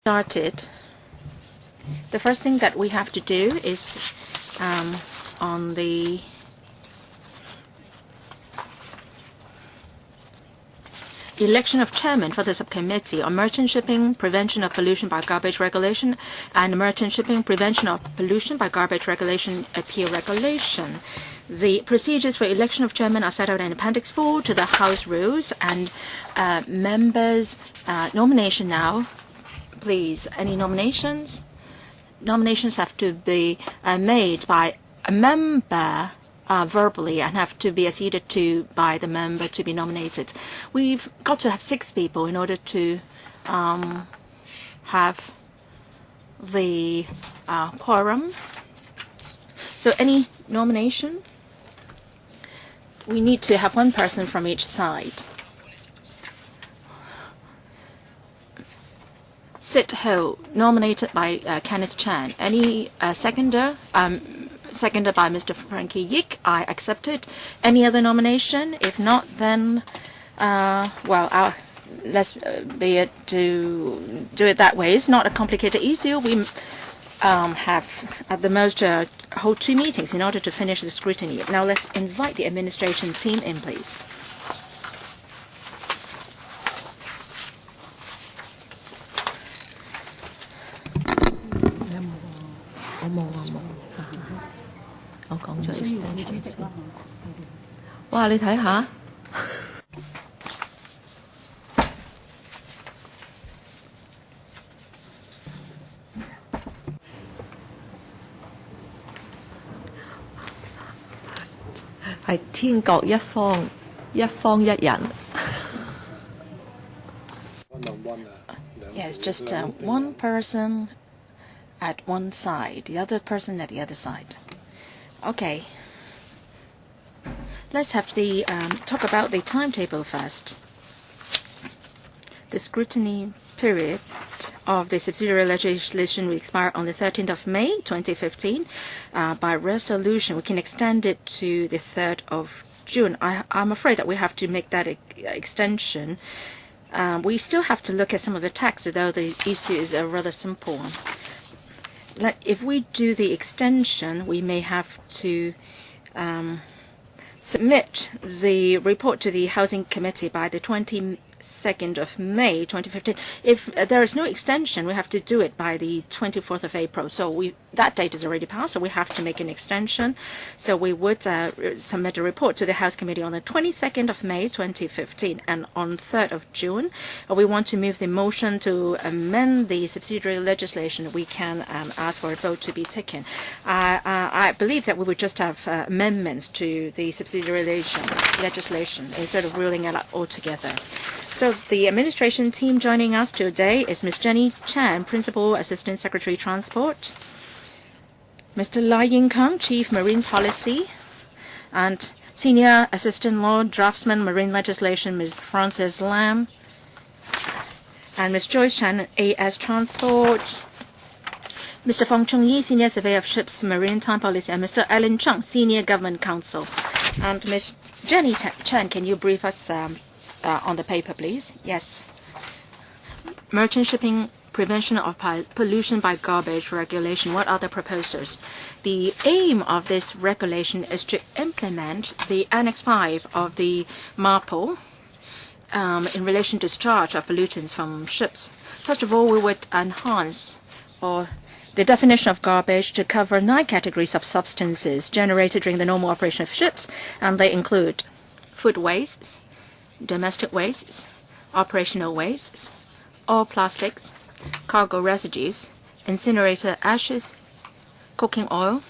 started, the first thing that we have to do is on the election of chairman for the subcommittee on merchant shipping, prevention of pollution by garbage regulation, and merchant shipping, prevention of pollution by garbage regulation appeal regulation. The procedures for election of chairman are set out in Appendix 4 to the House rules, and members' nomination now. Please, any nominations? Nominations have to be made by a member verbally and have to be acceded to by the member to be nominated. We've got to have 6 people in order to have the quorum. So any nomination? We need to have 1 person from each side. Sit Ho, nominated by Kenneth Chan. Any seconder? Seconded by Mr. Frankie Yik. I accepted. Any other nomination? If not, then, let's be it to do it that way. It's not a complicated issue. We have at the most hold 2 meetings in order to finish the scrutiny. Now let's invite the administration team in, please. Wow, 你睇下。係天各一方，一方一人。Yes, just one person at one side, the other person at the other side. Okay. Let's have the talk about the timetable first. The scrutiny period of the subsidiary legislation will expire on the 13th of May 2015. By resolution, we can extend it to the 3rd of June. I'm afraid that we have to make that extension. We still have to look at some of the text, although the issue is a rather simple one. If we do the extension, we may have to submit the report to the Housing Committee by the 22nd of May 2015. If there is no extension, we have to do it by the 24th of April. So that date is already passed, so we have to make an extension. So we would submit a report to the House Committee on the 22nd of May 2015. And on 3rd of June, we want to move the motion to amend the subsidiary legislation. We can ask for a vote to be taken. I believe that we would just have amendments to the subsidiary legislation instead of ruling it out altogether. So the administration team joining us today is Ms. Jenny Chan, Principal Assistant Secretary Transport, Mr. Lai Ying-kang, Chief Marine Policy, and Senior Assistant Law Draftsman Marine Legislation, Ms. Frances Lam, and Ms. Joyce Chan, AS Transport, Mr. Fong Chung-yi, Senior Surveyor of Ships Maritime Policy, and Mr. Alan Chung, Senior Government Counsel. And Ms. Jenny Chan, can you brief us on the paper, please? Yes. Merchant shipping, prevention of pollution by garbage regulation. What are the proposals? The aim of this regulation is to implement the Annex 5 of the MARPOL in relation to discharge of pollutants from ships. First of all, we would enhance the definition of garbage to cover 9 categories of substances generated during the normal operation of ships, and they include food wastes, domestic wastes, operational wastes, all plastics, cargo residues, incinerator ashes, cooking oil,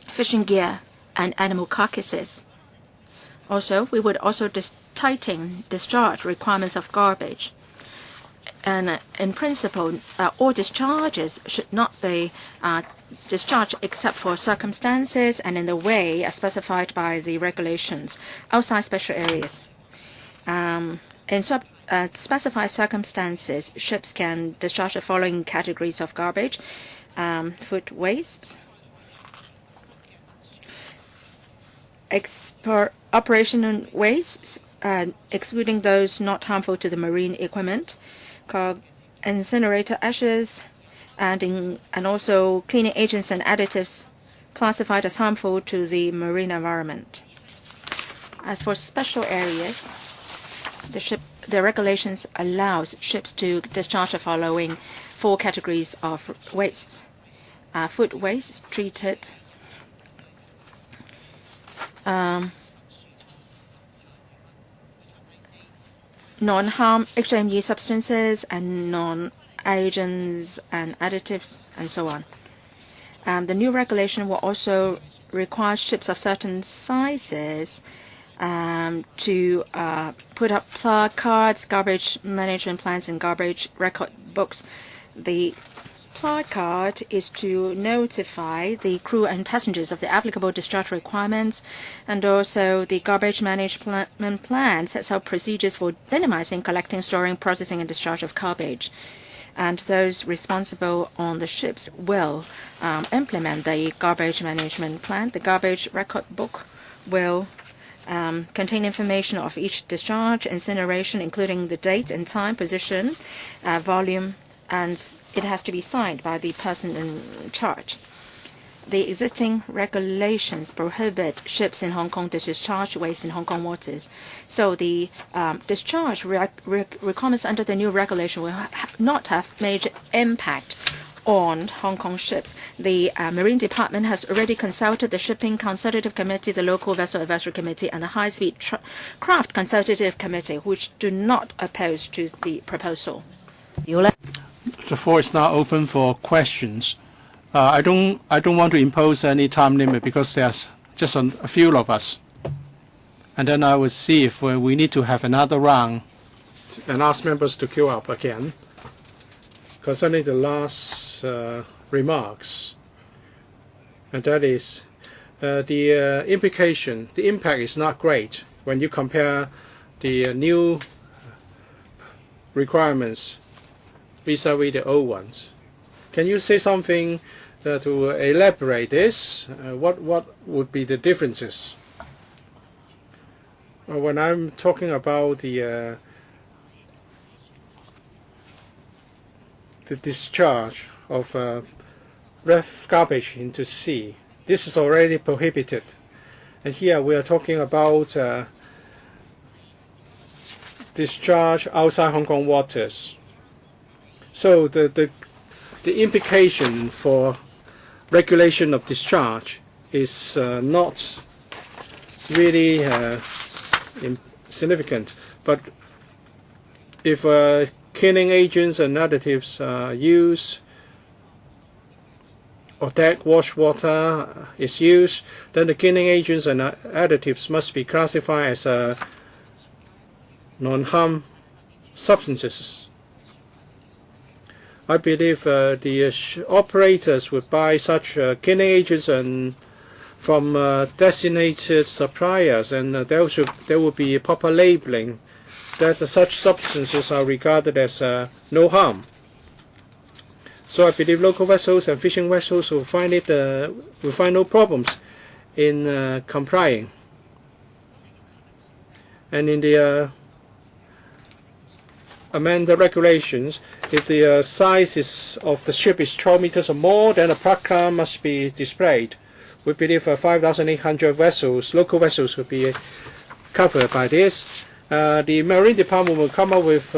fishing gear, and animal carcasses. Also, we would also tighten discharge requirements of garbage. And in principle, all discharges should not be discharged except for circumstances and in the way as specified by the regulations outside special areas. In specified circumstances, ships can discharge the following categories of garbage: food wastes, operational wastes, excluding those not harmful to the marine equipment, incinerator ashes, and also cleaning agents and additives classified as harmful to the marine environment. As for special areas, the regulations allows ships to discharge the following 4 categories of wastes: food waste treated, non-harm HME substances and non-agents and additives, and so on. The new regulation will also require ships of certain sizes to put up placards, garbage management plans, and garbage record books. The placard is to notify the crew and passengers of the applicable discharge requirements, and also the garbage management plan sets out procedures for minimizing, collecting, storing, processing, and discharge of garbage. And those responsible on the ships will implement the garbage management plan. The garbage record book will contain information of each discharge, incineration, including the date and time, position, volume, and it has to be signed by the person in charge. The existing regulations prohibit ships in Hong Kong to discharge waste in Hong Kong waters. So the discharge requirements under the new regulation will not have major impact on Hong Kong ships. The Marine Department has already consulted the Shipping Consultative Committee, the Local Vessel Advisory Committee, and the High Speed Craft Consultative Committee, which do not oppose to the proposal. The floor is now open for questions. I don't want to impose any time limit because there's just a few of us, and then I will see if we need to have another round and ask members to queue up again. Concerning the last remarks, and that is the implication, the impact is not great when you compare the new requirements vis-a-vis the old ones. Can you say something to elaborate this? What would be the differences? When I'm talking about the discharge of garbage into sea, this is already prohibited. And here we are talking about discharge outside Hong Kong waters. So the implication for regulation of discharge is not really significant. But if cleaning agents and additives are used, or deck wash water is used, then the cleaning agents and additives must be classified as non-harm substances. I believe the operators would buy such cleaning agents from designated suppliers, and there will be proper labeling that such substances are regarded as no harm. So I believe local vessels and fishing vessels will find no problems in complying. And in the amend the regulations, if the size of the ship is 12 meters or more, then a placard must be displayed. We believe 5,800 vessels, local vessels, will be covered by this. The Marine Department will come up with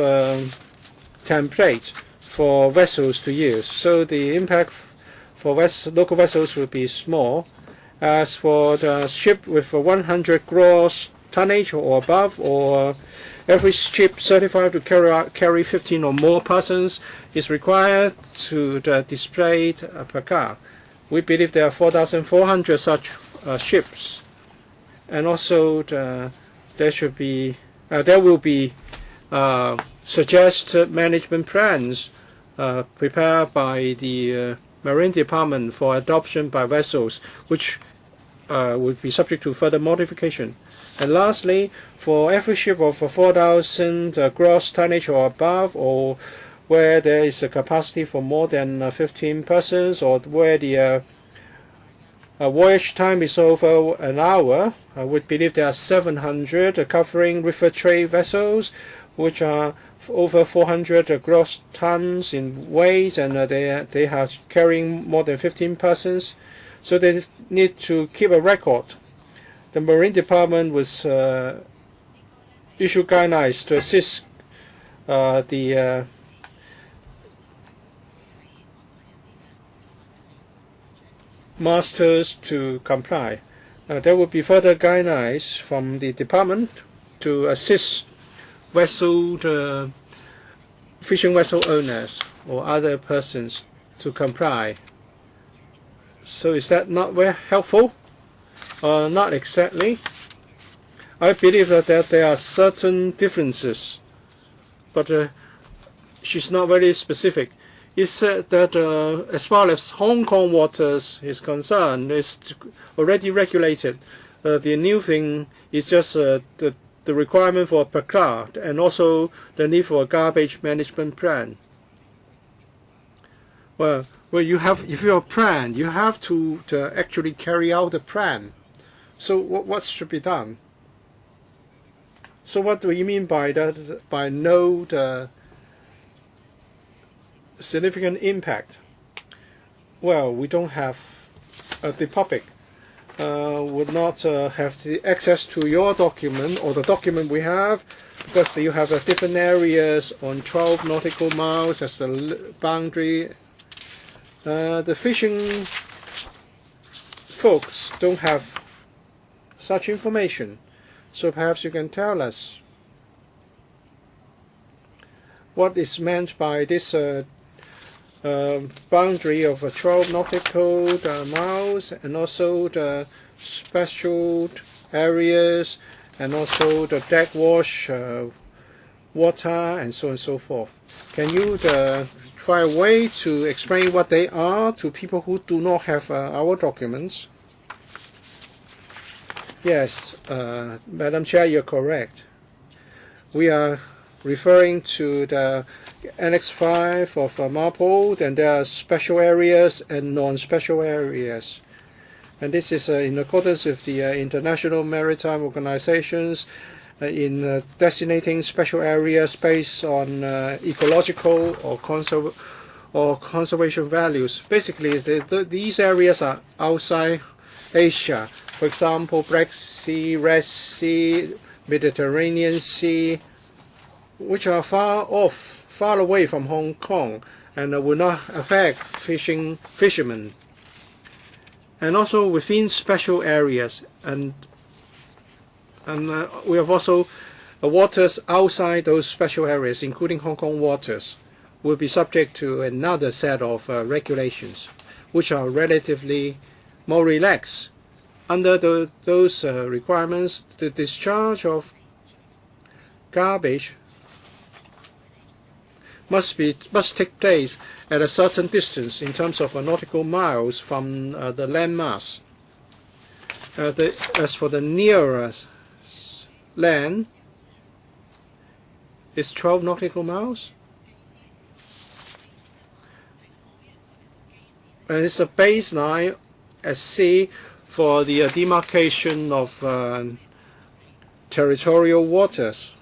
template for vessels to use, so the impact for local vessels will be small. As for the ship with 100 gross tonnage or above, or every ship certified to carry 15 or more persons is required to display a placard. We believe there are 4,400 such ships, and also there will be suggested management plans prepared by the Marine Department for adoption by vessels, which would be subject to further modification. And lastly, for every ship of 4,000 gross tonnage or above, or where there is a capacity for more than 15 persons, or where the voyage time is over an hour, I would believe there are 700 covering river trade vessels, which are over 400 gross tons in weight, and they are carrying more than 15 persons. So they need to keep a record. The Marine Department was issue guidelines to assist the masters to comply. There will be further guidelines from the department to assist fishing vessel owners or other persons to comply. So is that not very helpful? Not exactly. I believe that there are certain differences, but she's not very specific. It said that as far as Hong Kong waters is concerned, it's already regulated. The new thing is just the requirement for a placard and also the need for a garbage management plan. Well, if you have a plan, you have to actually carry out the plan. So what should be done? So what do you mean by that? By no significant impact? Well, we don't have the public would not have the access to your document or the document we have, because you have different areas on 12 nautical miles as the boundary. The fishing folks don't have such information, so perhaps you can tell us what is meant by this boundary of 12 nautical miles, and also the special areas, and also the deck wash water, and so on and so forth. Can you find a way to explain what they are to people who do not have our documents? Yes, Madam Chair, you're correct. We are referring to the Annex 5 of MARPOL, and there are special areas and non-special areas. And this is in accordance with the International Maritime Organizations in designating special areas based on ecological or conservation values. Basically, these areas are outside Asia. For example, Black Sea, Red Sea, Mediterranean Sea, which are far away from Hong Kong, and will not affect fishermen. And also within special areas, and we have also waters outside those special areas, including Hong Kong waters, will be subject to another set of regulations, which are relatively more relaxed. Under those requirements, the discharge of garbage must take place at a certain distance in terms of nautical miles from the landmass. As for the nearest land, it's 12 nautical miles, and it's a baseline at sea for the demarcation of territorial waters.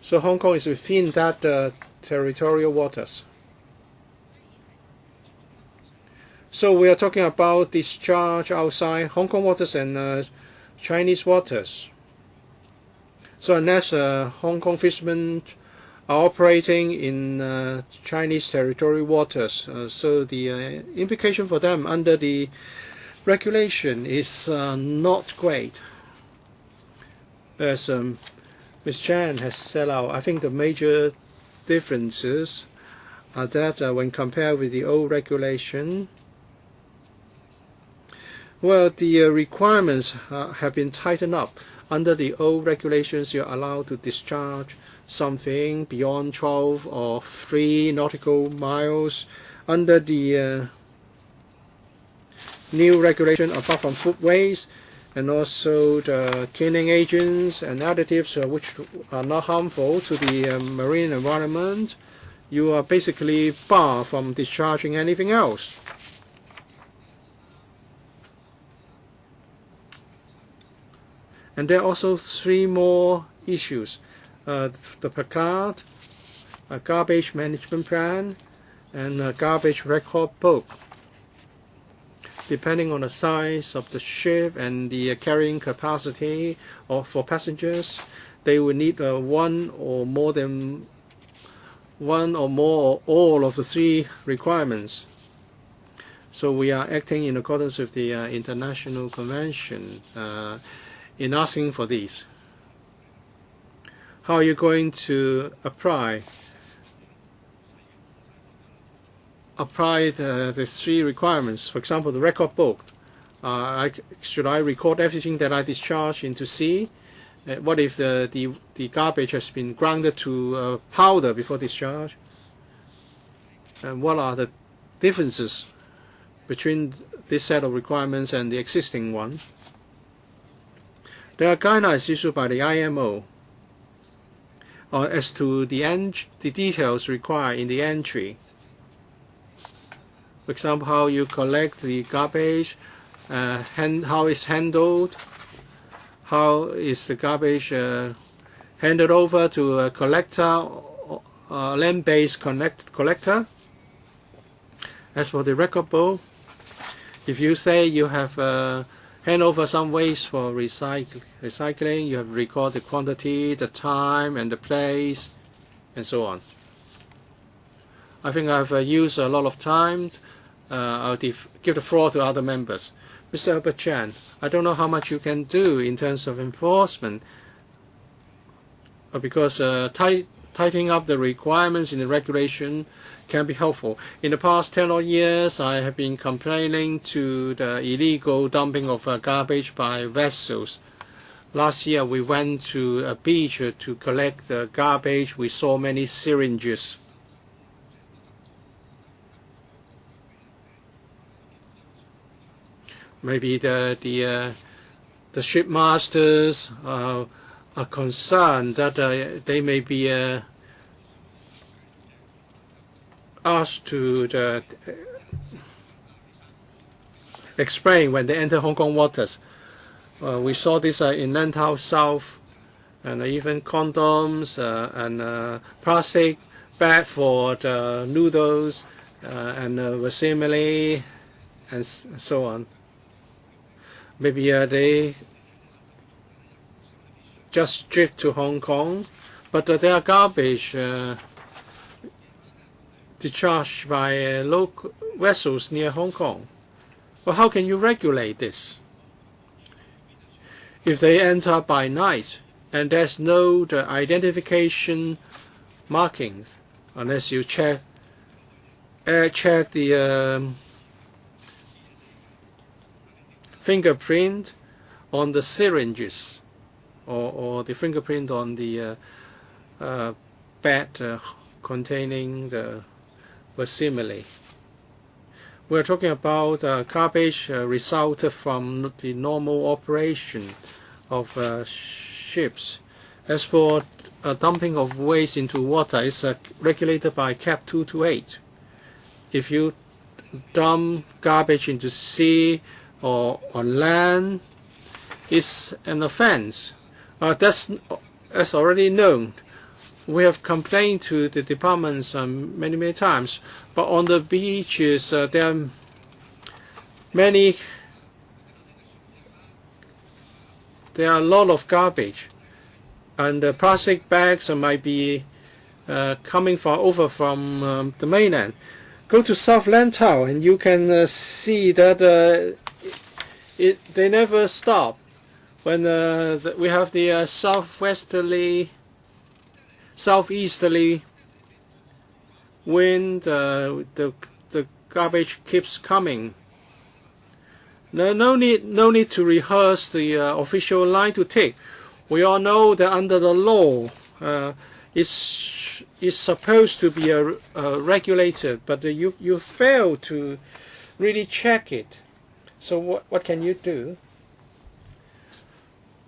So Hong Kong is within that territorial waters. So we are talking about discharge outside Hong Kong waters and Chinese waters. So unless Hong Kong fishermen are operating in Chinese territorial waters, so the implication for them under the regulation is not great. As Ms. Chan has set out, I think the major differences are that when compared with the old regulation, well, the requirements have been tightened up. Under the old regulations, you're allowed to discharge something beyond 12 or 3 nautical miles. Under the new regulation, apart from food waste and also the cleaning agents and additives which are not harmful to the marine environment, you are basically barred from discharging anything else. And there are also 3 more issues. The placard, a garbage management plan, and a garbage record book. Depending on the size of the ship and the carrying capacity or for passengers, they will need one or more or all of the three requirements. So we are acting in accordance with the international convention in asking for these. How are you going to apply the three requirements? For example, the record book. Should I record everything that I discharge into sea? What if the garbage has been grounded to powder before discharge? And what are the differences between this set of requirements and the existing one? There are guidelines issued by the IMO as to the details required in the entry. For example, how you collect the garbage, how it's handled, how is the garbage handed over to a collector, land-based collector. As for the record book, if you say you have hand over some waste for recycling, you have to record the quantity, the time, and the place, and so on. I think I've used a lot of time. I'll give the floor to other members. Mr. Herbert Chan, I don't know how much you can do in terms of enforcement, because tightening up the requirements in the regulation can be helpful. In the past 10 odd years, I have been complaining to the illegal dumping of garbage by vessels. Last year, we went to a beach to collect the garbage. We saw many syringes. Maybe the shipmasters are concerned that they may be asked to explain when they enter Hong Kong waters. We saw this in Lantau South, and even condoms and plastic bag for the noodles and vermicelli and so on. Maybe they just drift to Hong Kong, but there are garbage discharged by local vessels near Hong Kong. Well, how can you regulate this? If they enter by night and there's no identification markings, unless you check the fingerprint on the syringes or the fingerprint on the bed containing the vermicelli. We're talking about garbage resulted from the normal operation of ships. As for dumping of waste into water, it's regulated by Cap 228. If you dump garbage into sea or on land, it's an offense. That's already known. We have complained to the departments many times, but on the beaches there are a lot of garbage, and the plastic bags might be coming over from the mainland. Go to South Lantau and you can see that they never stop. When we have the southeasterly wind, the garbage keeps coming. No need to rehearse the official line to take. We all know that under the law, it's supposed to be regulated, but you fail to really check it. So what can you do?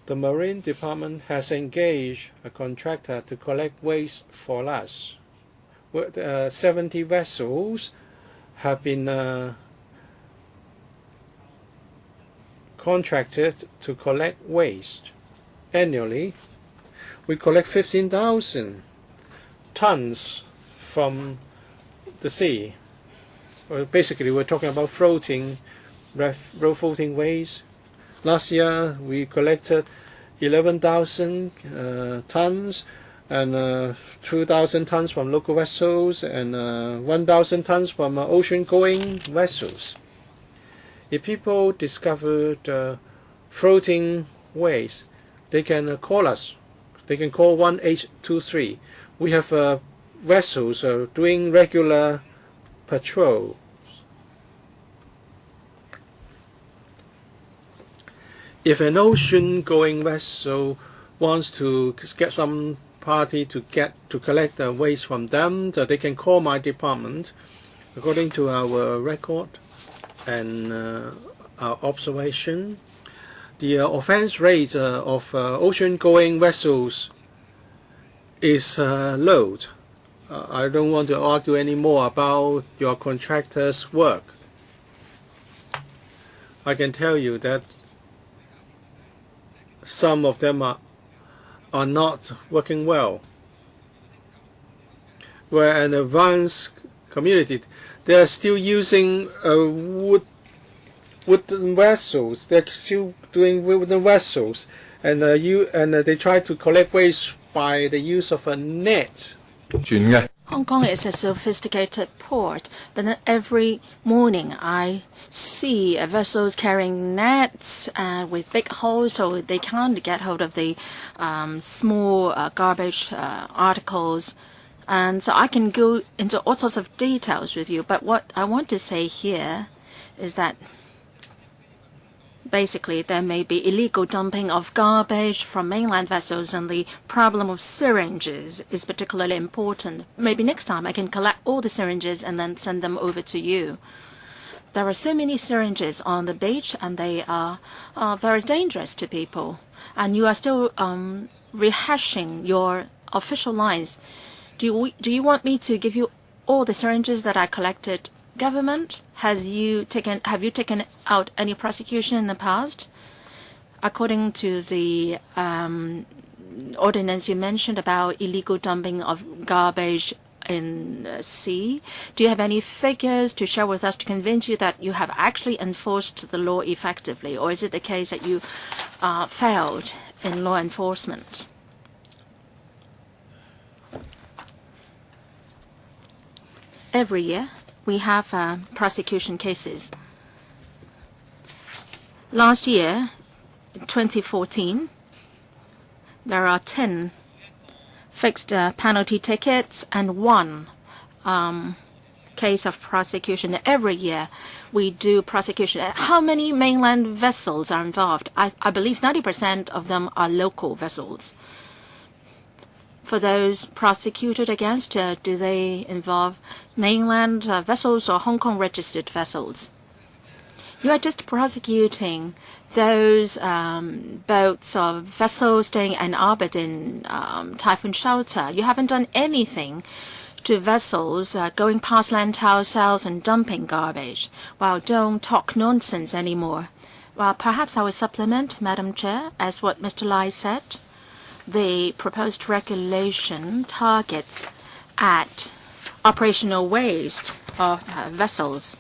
The Marine Department has engaged a contractor to collect waste for us. 70 vessels have been contracted to collect waste. Annually, we collect 15,000 tons from the sea. Basically, we're talking about floating waste. Last year, we collected 11,000 tons and 2,000 tons from local vessels and 1,000 tons from ocean-going vessels. If people discovered floating waste, they can call us. They can call 1823. We have vessels doing regular patrol. If an ocean-going vessel wants to get some party to collect the waste from them, that they can call my department. According to our record and our observation, the offense rate of ocean-going vessels is low. I don't want to argue anymore about your contractor's work. I can tell you that some of them are not working well. Where an advanced community, they are still using wooden vessels. They're still doing wooden vessels, and they try to collect waste by the use of a net. Hong Kong is a sophisticated port, but then every morning I see vessels carrying nets with big holes so they can't get hold of the small garbage articles. And so I can go into all sorts of details with you, but what I want to say here is that basically there may be illegal dumping of garbage from mainland vessels, and the problem of syringes is particularly important. Maybe next time I can collect all the syringes and then send them over to you. There are so many syringes on the beach, and they are very dangerous to people. And you are still rehashing your official lines. Do you want me to give you all the syringes that I collected? Government, have you taken out any prosecution in the past? According to the ordinance you mentioned about illegal dumping of garbage in the sea, do you have any figures to share with us to convince you that you have actually enforced the law effectively, or is it the case that you failed in law enforcement? Every year, we have prosecution cases. Last year, 2014, there are 10 fixed penalty tickets and 1 case of prosecution. Every year, we do prosecution. How many mainland vessels are involved? I believe 90% of them are local vessels. For those prosecuted against, do they involve mainland vessels or Hong Kong registered vessels? You are just prosecuting those boats or vessels staying in Aberdeen typhoon shelter. You haven't done anything to vessels going past Lantau South and dumping garbage. Well, don't talk nonsense anymore. Well, perhaps I will supplement, Madam Chair, as what Mr. Lai said. The proposed regulation targets at operational waste of vessels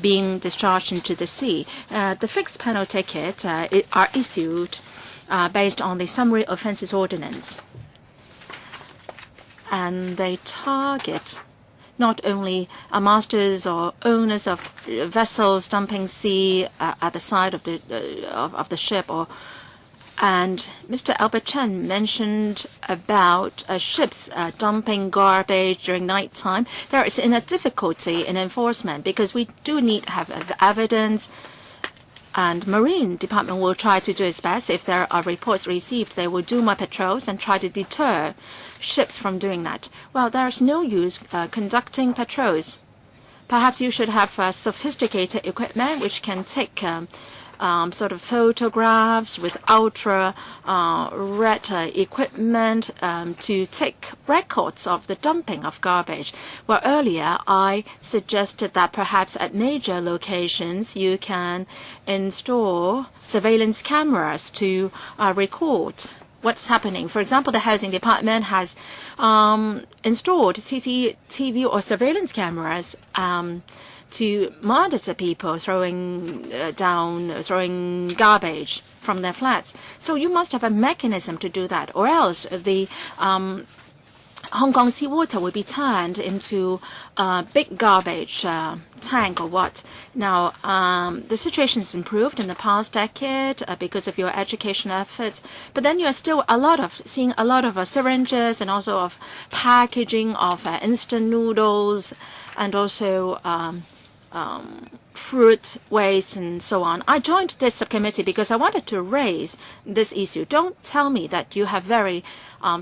being discharged into the sea. The fixed penalty tickets are issued based on the Summary Offences Ordinance. And they target not only masters or owners of vessels dumping sea at the side of the ship, and Mr. Albert Chen mentioned about ships dumping garbage during night time. There is a difficulty in enforcement because we do need to have evidence, and Marine Department will try to do its best. If there are reports received, they will do more patrols and try to deter ships from doing that. Well, there's no use conducting patrols. Perhaps you should have sophisticated equipment which can take sort of photographs with ultra red equipment to take records of the dumping of garbage. Well, earlier I suggested that perhaps at major locations you can install surveillance cameras to record what's happening. For example, the housing department has installed CCTV or surveillance cameras to monitor people throwing garbage from their flats. So you must have a mechanism to do that, or else the Hong Kong seawater will be turned into a big garbage tank or what. Now, the situation has improved in the past decade because of your education efforts, but then you are still seeing a lot of syringes and also of packaging of instant noodles and also fruit waste and so on. I joined this subcommittee because I wanted to raise this issue. Don't tell me that you have very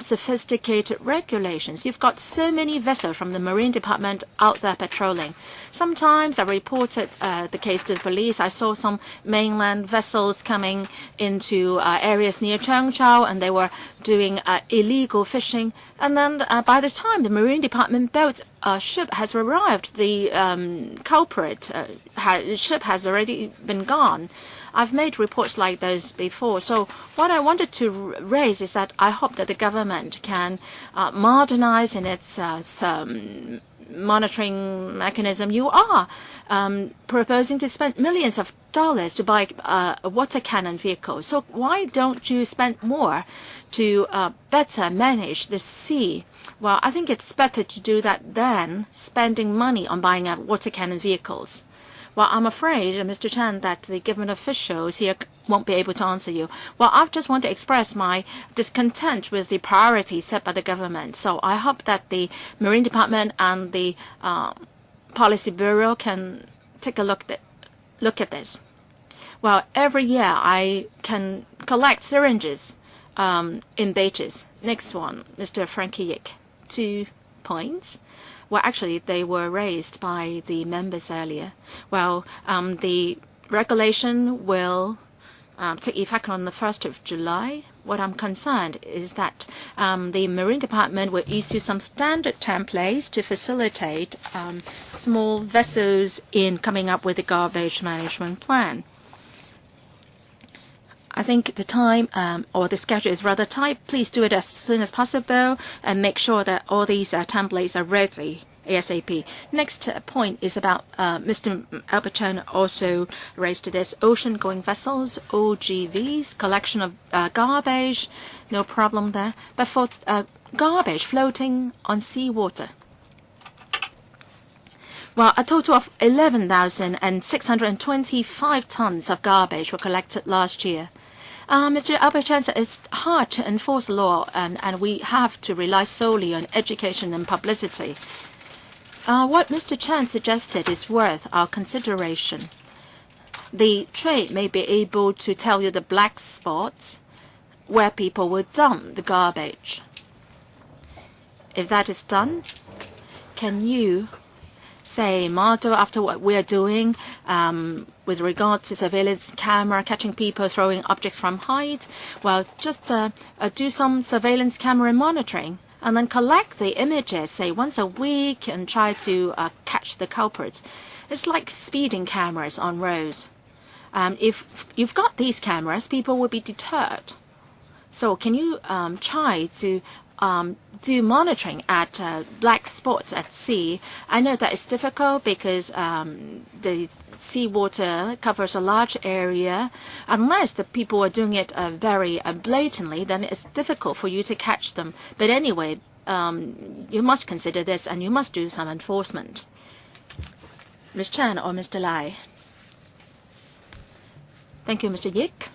sophisticated regulations. You've got so many vessels from the Marine Department out there patrolling. Sometimes I reported the case to the police. I saw some mainland vessels coming into areas near Changchao, and they were doing illegal fishing. And then by the time the Marine Department boat ship has arrived, the culprit ship has already been gone. I've made reports like those before. So what I wanted to raise is that I hope that the government can modernize in its monitoring mechanism. You are proposing to spend millions of dollars to buy a water cannon vehicle. So why don't you spend more to better manage the sea? Well, I think it's better to do that than spending money on buying water cannon vehicles. Well, I'm afraid, Mr. Chan, that the government officials here won't be able to answer you. Well, I just want to express my discontent with the priorities set by the government. So I hope that the Marine Department and the Policy Bureau can take a look at this. Well, every year I can collect syringes in batches. Next one, Mr. Frankie Yik. 2 points. Well, actually, they were raised by the members earlier. Well, the regulation will take effect on the 1st of July. What I'm concerned is that the Marine Department will issue some standard templates to facilitate small vessels in coming up with a garbage management plan. I think the time or the schedule is rather tight. Please do it as soon as possible and make sure that all these templates are ready ASAP. Next point is about Mr. Albert Chen also raised this ocean-going vessels, OGVs, collection of garbage, no problem there. But for garbage floating on seawater, well, a total of 11,625 tons of garbage were collected last year. Mr. Albert Chen said it's hard to enforce law, and we have to rely solely on education and publicity. What Mr. Chen suggested is worth our consideration. The trade may be able to tell you the black spots where people will dump the garbage. If that is done, can you say model after what we are doing with regard to surveillance camera catching people throwing objects from height? Well, just do some surveillance camera monitoring and then collect the images, say once a week, and try to catch the culprits. It's like speeding cameras on roads. If you've got these cameras, people will be deterred. So can you try to do monitoring at black spots at sea? I know that it's difficult because the seawater covers a large area. Unless the people are doing it very blatantly, then it's difficult for you to catch them. But anyway, you must consider this and you must do some enforcement. Ms. Chan or Mr. Lai? Thank you, Mr. Yik.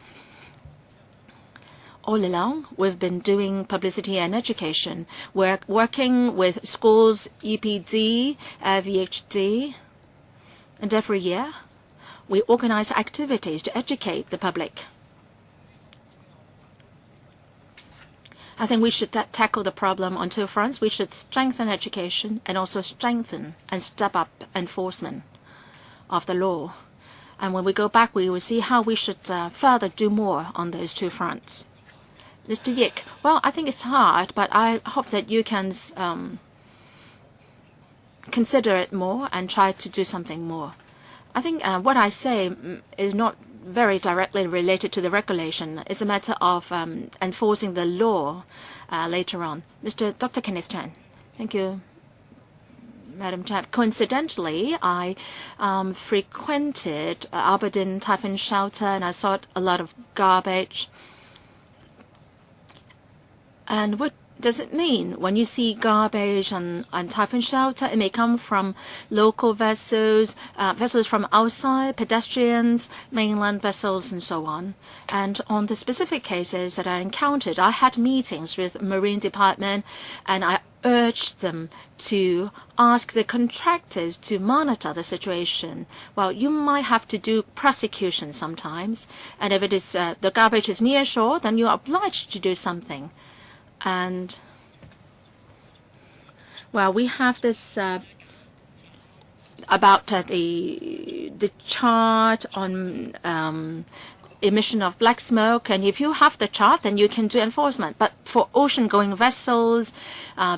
All along, we've been doing publicity and education. We're working with schools, EPD, VHD, and every year we organize activities to educate the public. I think we should tackle the problem on two fronts. We should strengthen education and also strengthen and step up enforcement of the law. And when we go back, we will see how we should further do more on those two fronts. Mr. Yik, well, I think it's hard, but I hope that you can consider it more and try to do something more. I think what I say is not very directly related to the regulation. It's a matter of enforcing the law later on. Dr. Kenneth Chan. Thank you, Madam Chair. Coincidentally, I frequented Aberdeen Typhoon Shelter, and I saw a lot of garbage. And what does it mean when you see garbage on Typhoon Shelter? It may come from local vessels, vessels from outside, pedestrians, mainland vessels, and so on. And on the specific cases that I encountered, I had meetings with Marine Department, and I urged them to ask the contractors to monitor the situation. Well, you might have to do prosecution sometimes, and if it is the garbage is near shore, then you are obliged to do something. And well, we have this about the chart on emission of black smoke, and if you have the chart, then you can do enforcement. But for ocean-going vessels,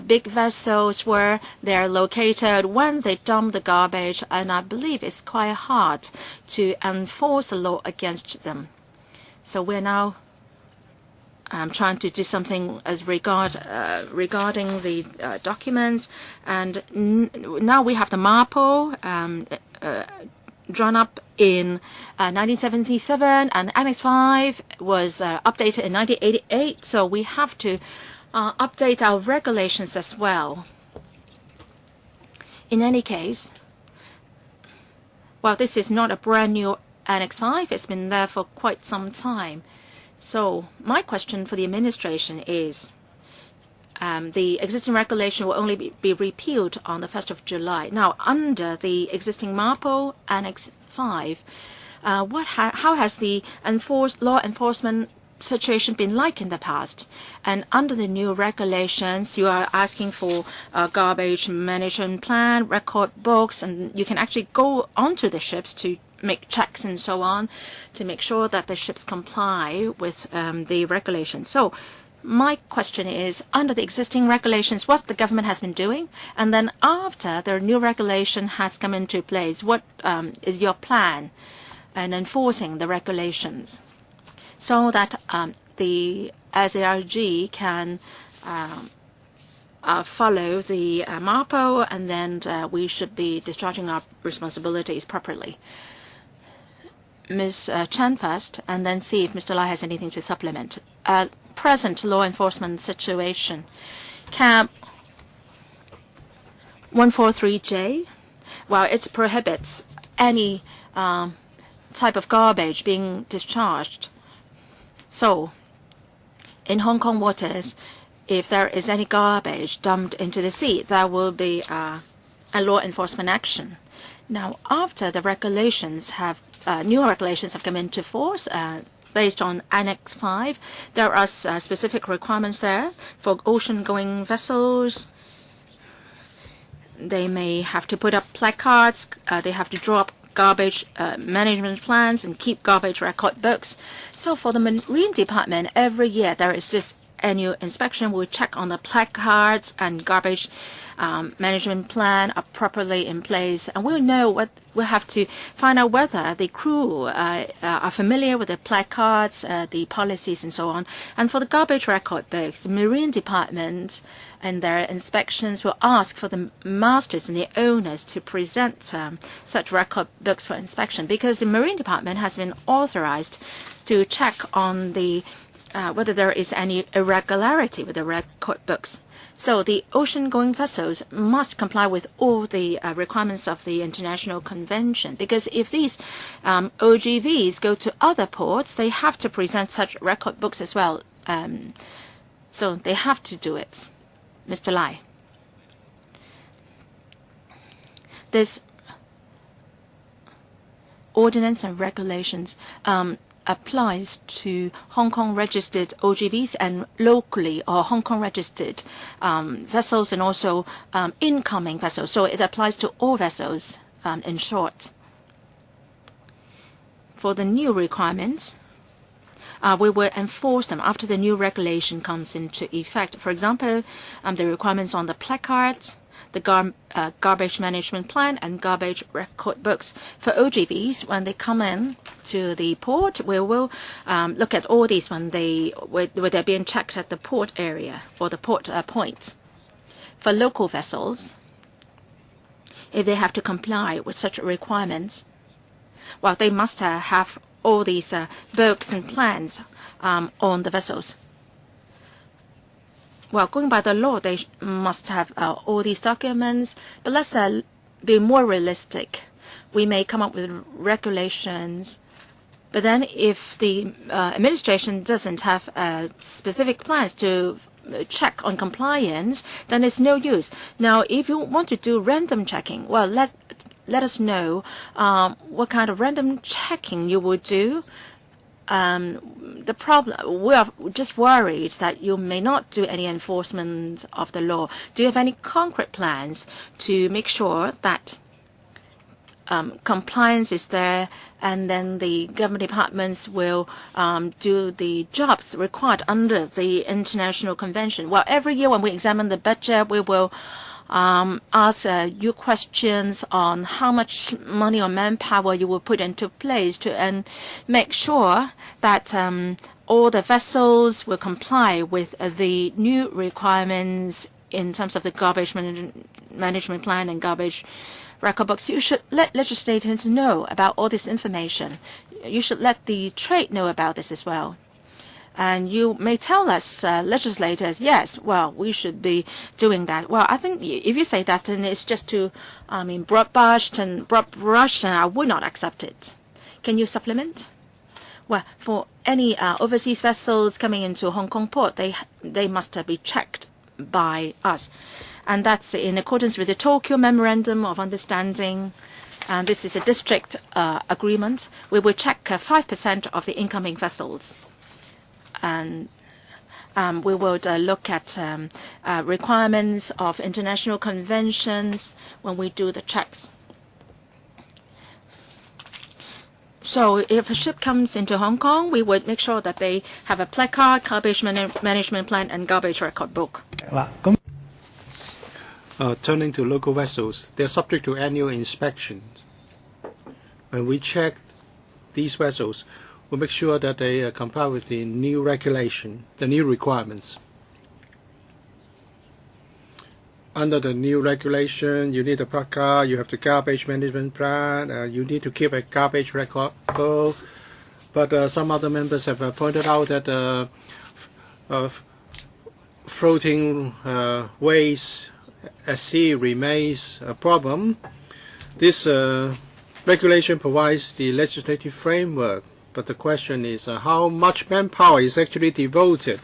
big vessels where they're located, when they dump the garbage, and I believe it's quite hard to enforce a law against them. So we're now trying to do something as regarding the documents, and now we have the MARPO drawn up in 1977, and Annex 5 was updated in 1988. So we have to update our regulations as well. In any case, well, this is not a brand new Annex 5. It's been there for quite some time. So my question for the administration is, the existing regulation will only be repealed on the 1st of July. Now, under the existing MARPO Annex 5, how has the law enforcement situation been like in the past? And under the new regulations, you are asking for a garbage management plan, record books, and you can actually go onto the ships to make checks and so on to make sure that the ships comply with the regulations. So my question is, under the existing regulations, what the government has been doing, and then after the new regulation has come into place, what is your plan in enforcing the regulations so that the SARG can follow the MARPO, and then we should be discharging our responsibilities properly. Ms. Chan first, and then see if Mr. Lai has anything to supplement. Present law enforcement situation. Cap 143J, well, it prohibits any type of garbage being discharged. So, in Hong Kong waters, if there is any garbage dumped into the sea, there will be a law enforcement action. Now, after the regulations have new regulations have come into force based on Annex 5. There are specific requirements there for ocean-going vessels. They may have to put up placards. They have to draw up garbage management plans and keep garbage record books. So for the Marine Department, every year there is this annual inspection. We check on the placards and garbage management plan are properly in place, and we'll know what we'll have to find out whether the crew are familiar with the placards, the policies, and so on. And for the garbage record books, the Marine Department and their inspections will ask for the masters and the owners to present such record books for inspection, because the Marine Department has been authorized to check on the whether there is any irregularity with the record books. So the ocean-going vessels must comply with all the requirements of the International Convention, because if these OGVs go to other ports, they have to present such record books as well. So they have to do it. Mr. Lai. This ordinance and regulations applies to Hong Kong registered OGVs and locally or Hong Kong registered vessels, and also incoming vessels. So it applies to all vessels, in short. For the new requirements, we will enforce them after the new regulation comes into effect. For example, the requirements on the placards, the garbage management plan and garbage record books. For OGVs, when they come in to the port, we will look at all these when they're being checked at the port area or the port points. For local vessels, if they have to comply with such requirements, well, they must have all these books and plans on the vessels. Well, going by the law, they must have all these documents. But let's be more realistic. We may come up with regulations. But then if the administration doesn't have specific plans to check on compliance, then it's no use. Now, if you want to do random checking, well, let us know what kind of random checking you would do. The problem, we are just worried that you may not do any enforcement of the law. Do you have any concrete plans to make sure that compliance is there, and then the government departments will do the jobs required under the international convention? Well, every year when we examine the budget, we will ask you questions on how much money or manpower you will put into place and make sure that all the vessels will comply with the new requirements in terms of the garbage management plan and garbage record books. You should let legislators know about all this information. You should let the trade know about this as well. And you may tell us, legislators, yes, well, we should be doing that. Well, I think if you say that, then it's just too, broad brushed, and I would not accept it. Can you supplement? Well, for any overseas vessels coming into Hong Kong port, they must be checked by us. And that's in accordance with the Tokyo Memorandum of Understanding. And this is a district agreement. We will check 5% of the incoming vessels. And we will look at requirements of international conventions when we do the checks. So if a ship comes into Hong Kong, we would make sure that they have a placard, garbage management plan, and garbage record book. Turning to local vessels, they're subject to annual inspections. When we check these vessels, we make sure that they comply with the new regulation, the new requirements. Under the new regulation, you need a placard, you have the garbage management plan, you need to keep a garbage record book. But some other members have pointed out that floating waste at sea remains a problem. This regulation provides the legislative framework. But the question is how much manpower is actually devoted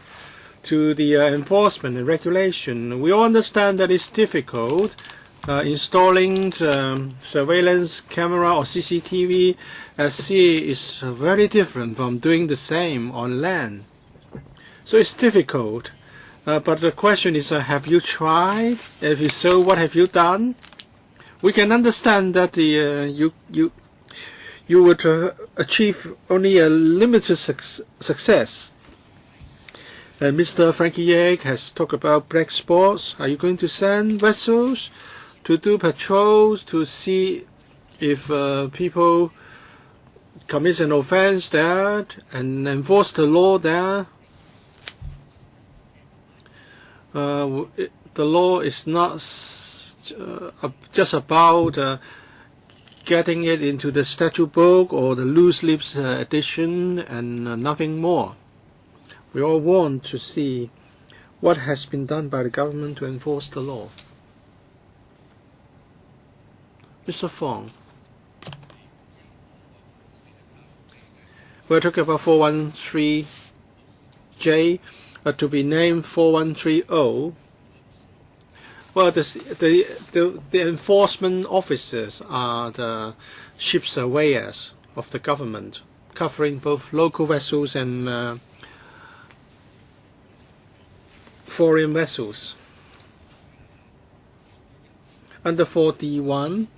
to the enforcement and regulation. We all understand that it's difficult. Installing surveillance camera or CCTV at sea is very different from doing the same on land. So it's difficult. But the question is, have you tried? If so, what have you done? We can understand that you would achieve only a limited success. Mr. Frankie Yek has talked about black spots. Are you going to send vessels to do patrols to see if people commit an offense there and enforce the law there? The law is not just about getting it into the statute book or the loose lips edition and nothing more. We all want to see what has been done by the government to enforce the law. Mr. Fong, we're talking about 413J, to be named 4130. Well, the enforcement officers are the ship surveyors of the government, covering both local vessels and foreign vessels. Under 4D1,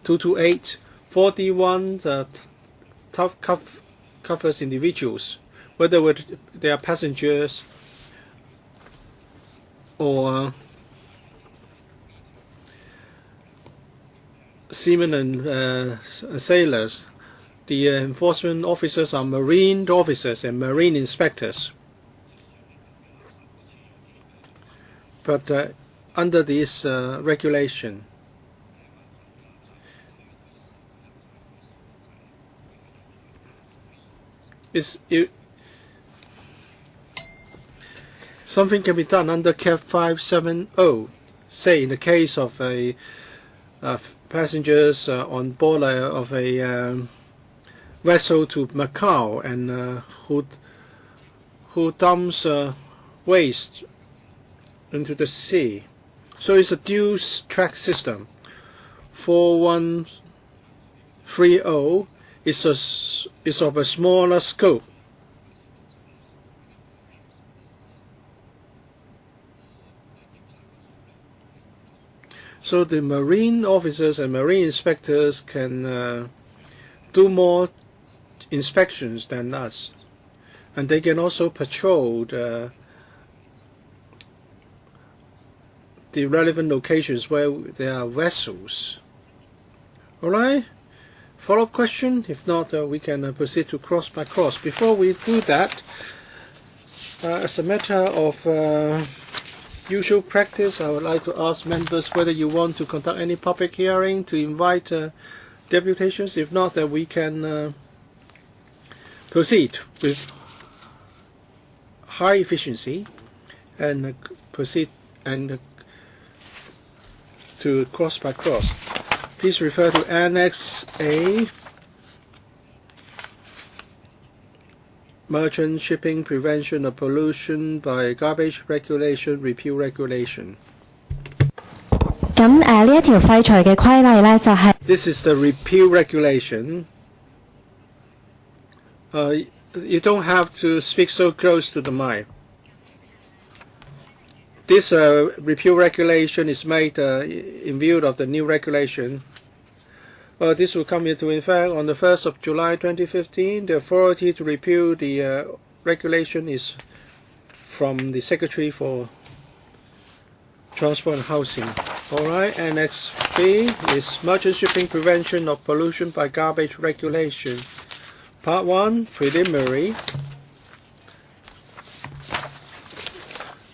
228, 4D1 covers individuals, whether they are passengers or seamen and sailors. The enforcement officers are marine officers and marine inspectors. But under this regulation, something can be done under Cap 570. Say in the case of passengers on board of a vessel to Macau and who dumps waste into the sea. So it's a dual track system. 4130 is of a smaller scope. So the marine officers and marine inspectors can do more inspections than us, and they can also patrol the relevant locations where there are vessels. All right, follow-up question? If not, we can proceed to cross by cross. Before we do that, as a matter of usual practice, I would like to ask members whether you want to conduct any public hearing to invite deputations. If not, then we can proceed with high efficiency and proceed and to cross by cross. Please refer to Annex A, Merchant Shipping Prevention of Pollution by Garbage Regulation Repeal Regulation. 咁呢一條廢材嘅規例呢，就係 This is the repeal regulation. You don't have to speak so close to the mic. This repeal regulation is made in view of the new regulation. This will come into effect on the 1st of July 2015. The authority to repeal the regulation is from the Secretary for Transport and Housing. Alright, Annex B is Merchant Shipping Prevention of Pollution by Garbage Regulation. Part 1, Preliminary.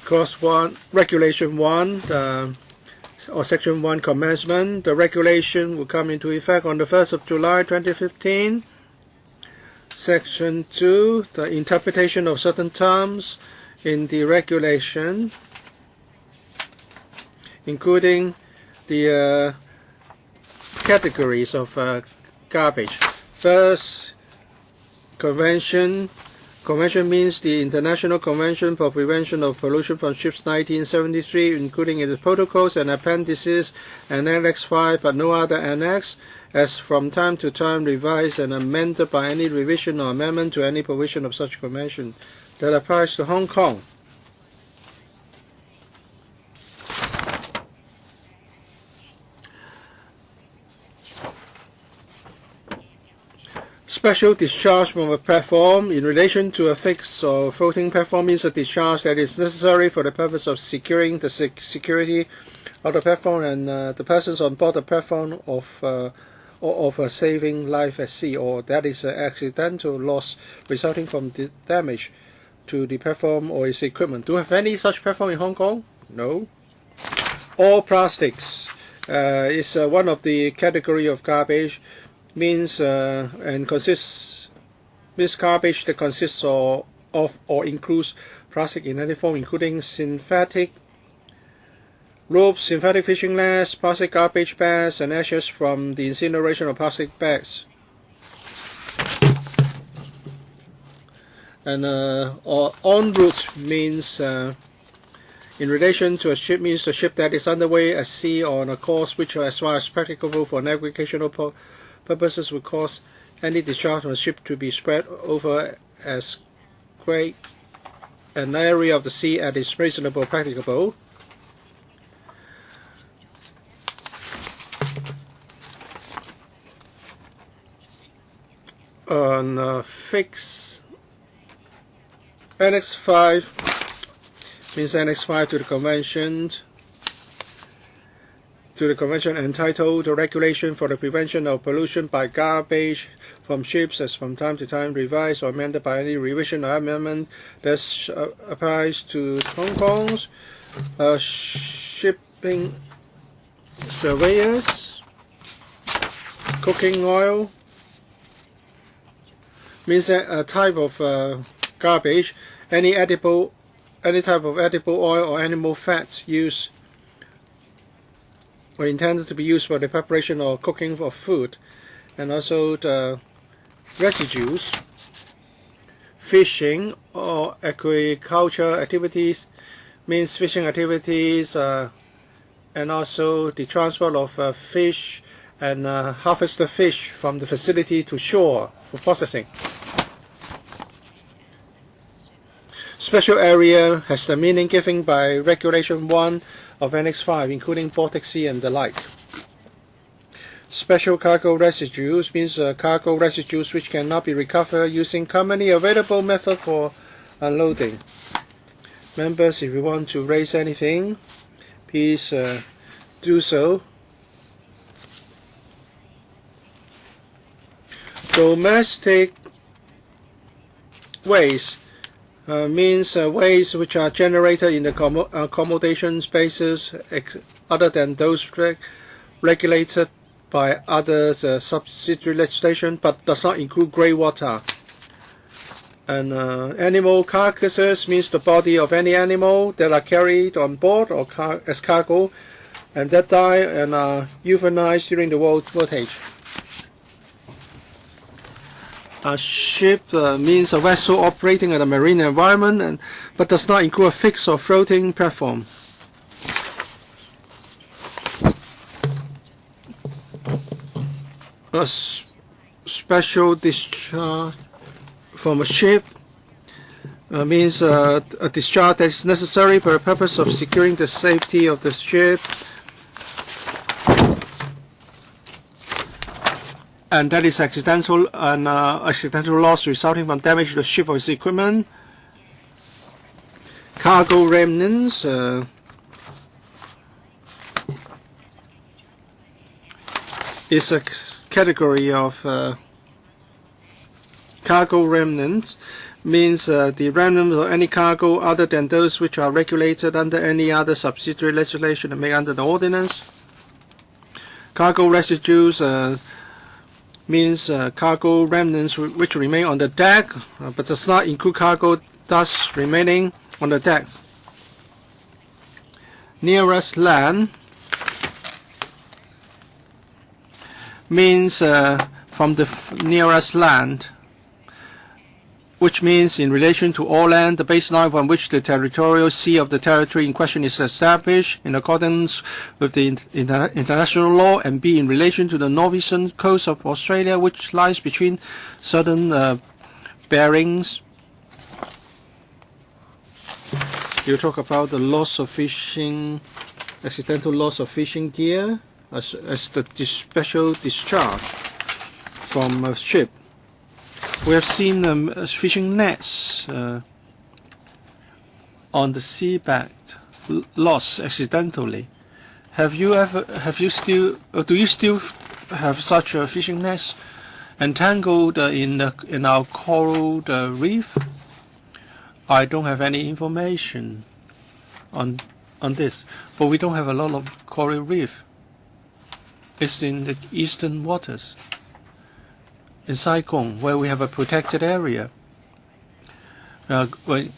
Clause 1, Regulation 1, or Section 1 commencement. The regulation will come into effect on the 1st of July 2015. Section 2, the interpretation of certain terms in the regulation, including the categories of garbage. First, Convention. Convention means the International Convention for Prevention of Pollution from Ships 1973, including its protocols and appendices, and Annex 5, but no other annex, as from time to time revised and amended by any revision or amendment to any provision of such convention that applies to Hong Kong. Special discharge from a platform in relation to a fixed or floating platform is a discharge that is necessary for the purpose of securing the security of the platform and the persons on board the platform or of saving life at sea, or that is an accidental loss resulting from the damage to the platform or its equipment. Do we have any such platform in Hong Kong? No. All plastics is one of the category of garbage. Means and consists garbage that consists of or includes plastic in any form, including synthetic ropes, synthetic fishing nets, plastic garbage bags, and ashes from the incineration of plastic bags. And or en route means in relation to a ship, means a ship that is underway at sea or on a course which, as far as practicable for navigational purposes, would cause any discharge from a ship to be spread over as great an area of the sea as is reasonable practicable. On fix Annex 5 means Annex 5 to the Convention to the convention entitled "The Regulation for the Prevention of Pollution by Garbage from Ships," as from time to time revised or amended by any revision or amendment that applies to Hong Kong's shipping surveyors. Cooking oil means a type of garbage, any type of edible oil or animal fat used or intended to be used for the preparation or cooking of food, and also the residues. Fishing or aquaculture activities means fishing activities and also the transport of fish and harvested fish from the facility to shore for processing. Special area has the meaning given by Regulation 1 of Annex 5, including Baltic Sea and the like. Special cargo residues means cargo residues which cannot be recovered using commonly available method for unloading. Members, if you want to raise anything, please do so. Domestic waste means waste which are generated in the accommodation spaces other than those regulated by other subsidiary legislation, but does not include grey water. And animal carcasses means the body of any animal that are carried on board or as cargo and that die and are euthanized during the voyage. A ship means a vessel operating in a marine environment, but does not include a fixed or floating platform. A special discharge from a ship means a discharge that is necessary for the purpose of securing the safety of the ship, and that is accidental loss resulting from damage to the ship or its equipment. Cargo remnants is a category of cargo remnants. Means the remnants of any cargo other than those which are regulated under any other subsidiary legislation and made under the ordinance. Cargo residues means cargo remnants which remain on the deck, but does not include cargo thus remaining on the deck. Nearest land means from the nearest land, which means in relation to all land, the baseline from which the territorial sea of the territory in question is established in accordance with the international law, and B, in relation to the northeastern coast of Australia, which lies between southern bearings. You talk about the loss of fishing, accidental loss of fishing gear as the special discharge from a ship. We have seen fishing nets on the seabed lost accidentally. Do you still have such fishing nets entangled in our coral reef? I don't have any information on this, but we don't have a lot of coral reef. It's in the eastern waters. In Saigon, where we have a protected area. When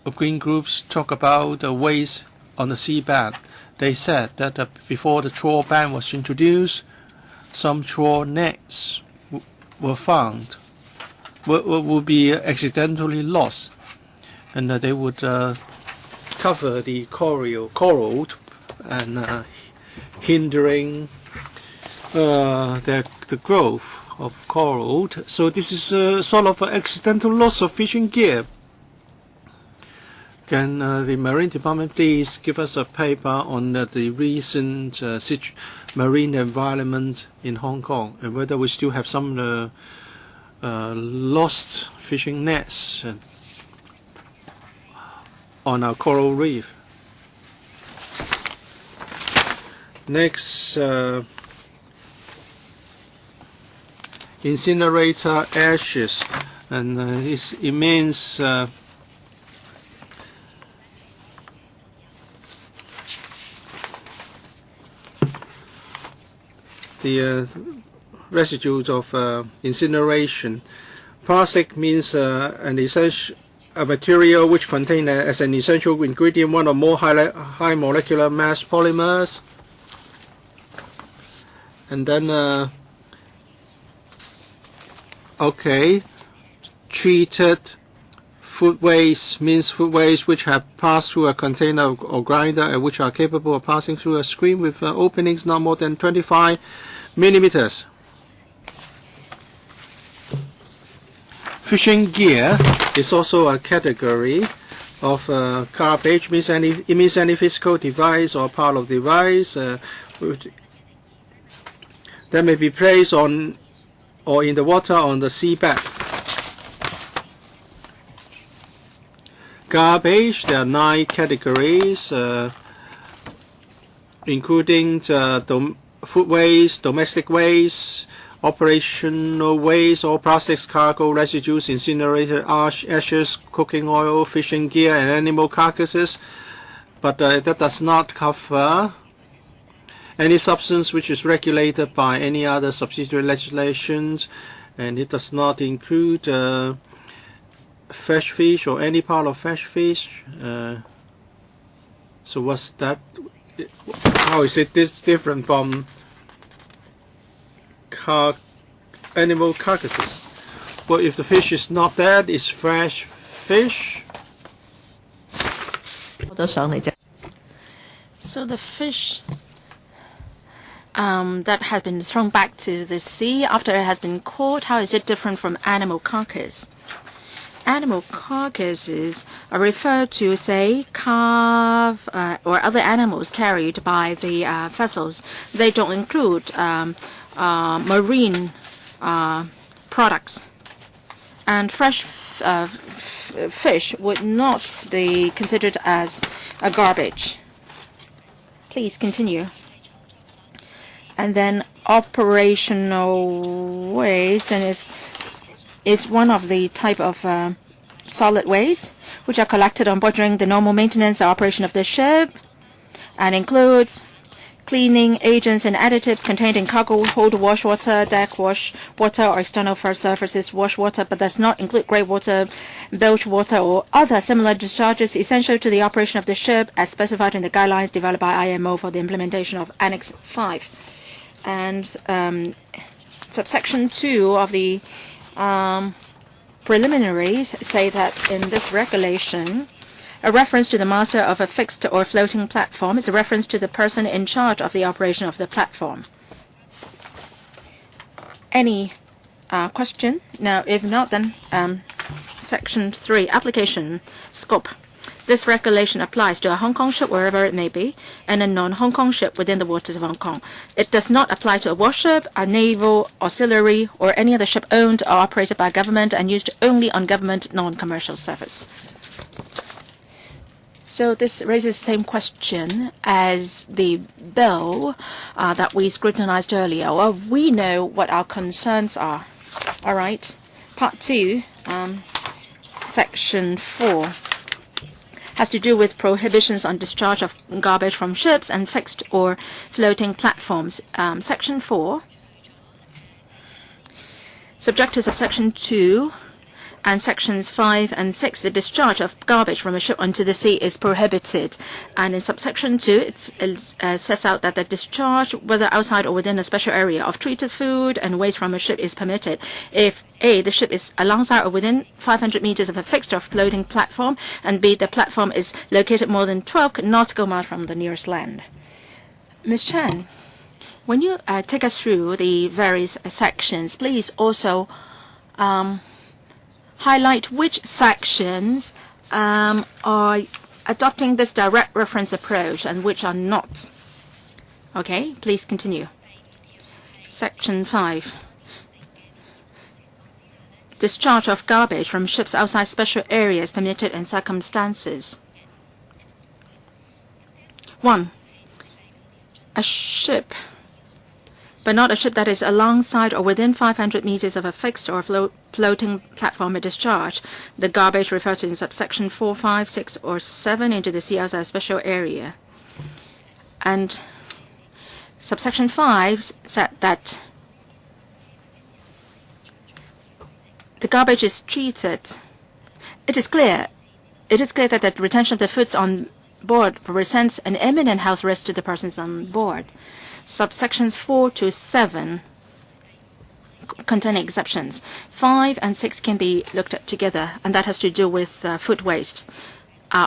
green groups talk about the waste on the seabed, they said that before the trawl ban was introduced, some trawl nets were found, would be accidentally lost, and they would cover the coral and hindering the growth of coral. So this is a sort of an accidental loss of fishing gear. Can the Marine Department please give us a paper on the recent marine environment in Hong Kong, and whether we still have some lost fishing nets on our coral reef? Next, incinerator ashes, and it means the residues of incineration. Plastic means an essential material which contains as an essential ingredient one or more high molecular mass polymers. And then, treated food waste means food waste which have passed through a container or grinder and which are capable of passing through a screen with openings not more than 25 millimeters. Fishing gear is also a category of garbage. It means any physical device or part of device that may be placed on or in the water on the seabed. Garbage, there are 9 categories, including food waste, domestic waste, operational waste, all plastics, cargo, residues, incinerated ashes, cooking oil, fishing gear, and animal carcasses. But that does not cover any substance which is regulated by any other subsidiary legislations, and it does not include fresh fish or any part of fresh fish. So what's that? How is it different from animal carcasses? Well, if the fish is not dead, it's fresh fish. So the fish that has been thrown back to the sea after it has been caught, how is it different from animal carcass? Animal carcasses are referred to, say, calf or other animals carried by the vessels. They don't include marine products. And fresh fish would not be considered as a garbage. Please continue. And then operational waste, and is one of the type of solid waste which are collected on board during the normal maintenance or operation of the ship, and includes cleaning agents and additives contained in cargo hold wash water, deck wash water, or external first surfaces wash water, but does not include grey water, bilge water, or other similar discharges essential to the operation of the ship as specified in the guidelines developed by IMO for the implementation of Annex 5. And subsection 2 of the preliminaries say that in this regulation, a reference to the master of a fixed or floating platform is a reference to the person in charge of the operation of the platform. Any question? Now, if not, then section 3, application scope. This regulation applies to a Hong Kong ship wherever it may be, and a non-Hong Kong ship within the waters of Hong Kong. It does not apply to a warship, a naval auxiliary, or any other ship owned or operated by government and used only on government non-commercial service. So this raises the same question as the bill that we scrutinized earlier. Well, we know what our concerns are. All right. Part 2, section 4. Has to do with prohibitions on discharge of garbage from ships and fixed or floating platforms. Section 4, subject to subsection 2 and sections 5 and 6, the discharge of garbage from a ship onto the sea is prohibited. And in subsection 2, it sets out that the discharge, whether outside or within a special area of treated food and waste from a ship, is permitted if A, the ship is alongside or within 500 meters of a fixed or floating platform, and B, the platform is located more than 12 nautical miles from the nearest land. Ms. Chen, when you take us through the various sections, please also highlight which sections are adopting this direct reference approach and which are not. Okay, please continue. Section 5. Discharge of garbage from ships outside special areas permitted in circumstances. 1. a ship, but not a ship that is alongside or within 500 meters of a fixed or floating platform may discharge the garbage referred to in subsection 4, 5, 6, or 7 into the sea outside a special area. And subsection 5 said that the garbage is treated. It is clear that the retention of the foods on board presents an imminent health risk to the persons on board. Subsections 4 to 7 contain exceptions. 5 and 6 can be looked at together, and that has to do with food waste,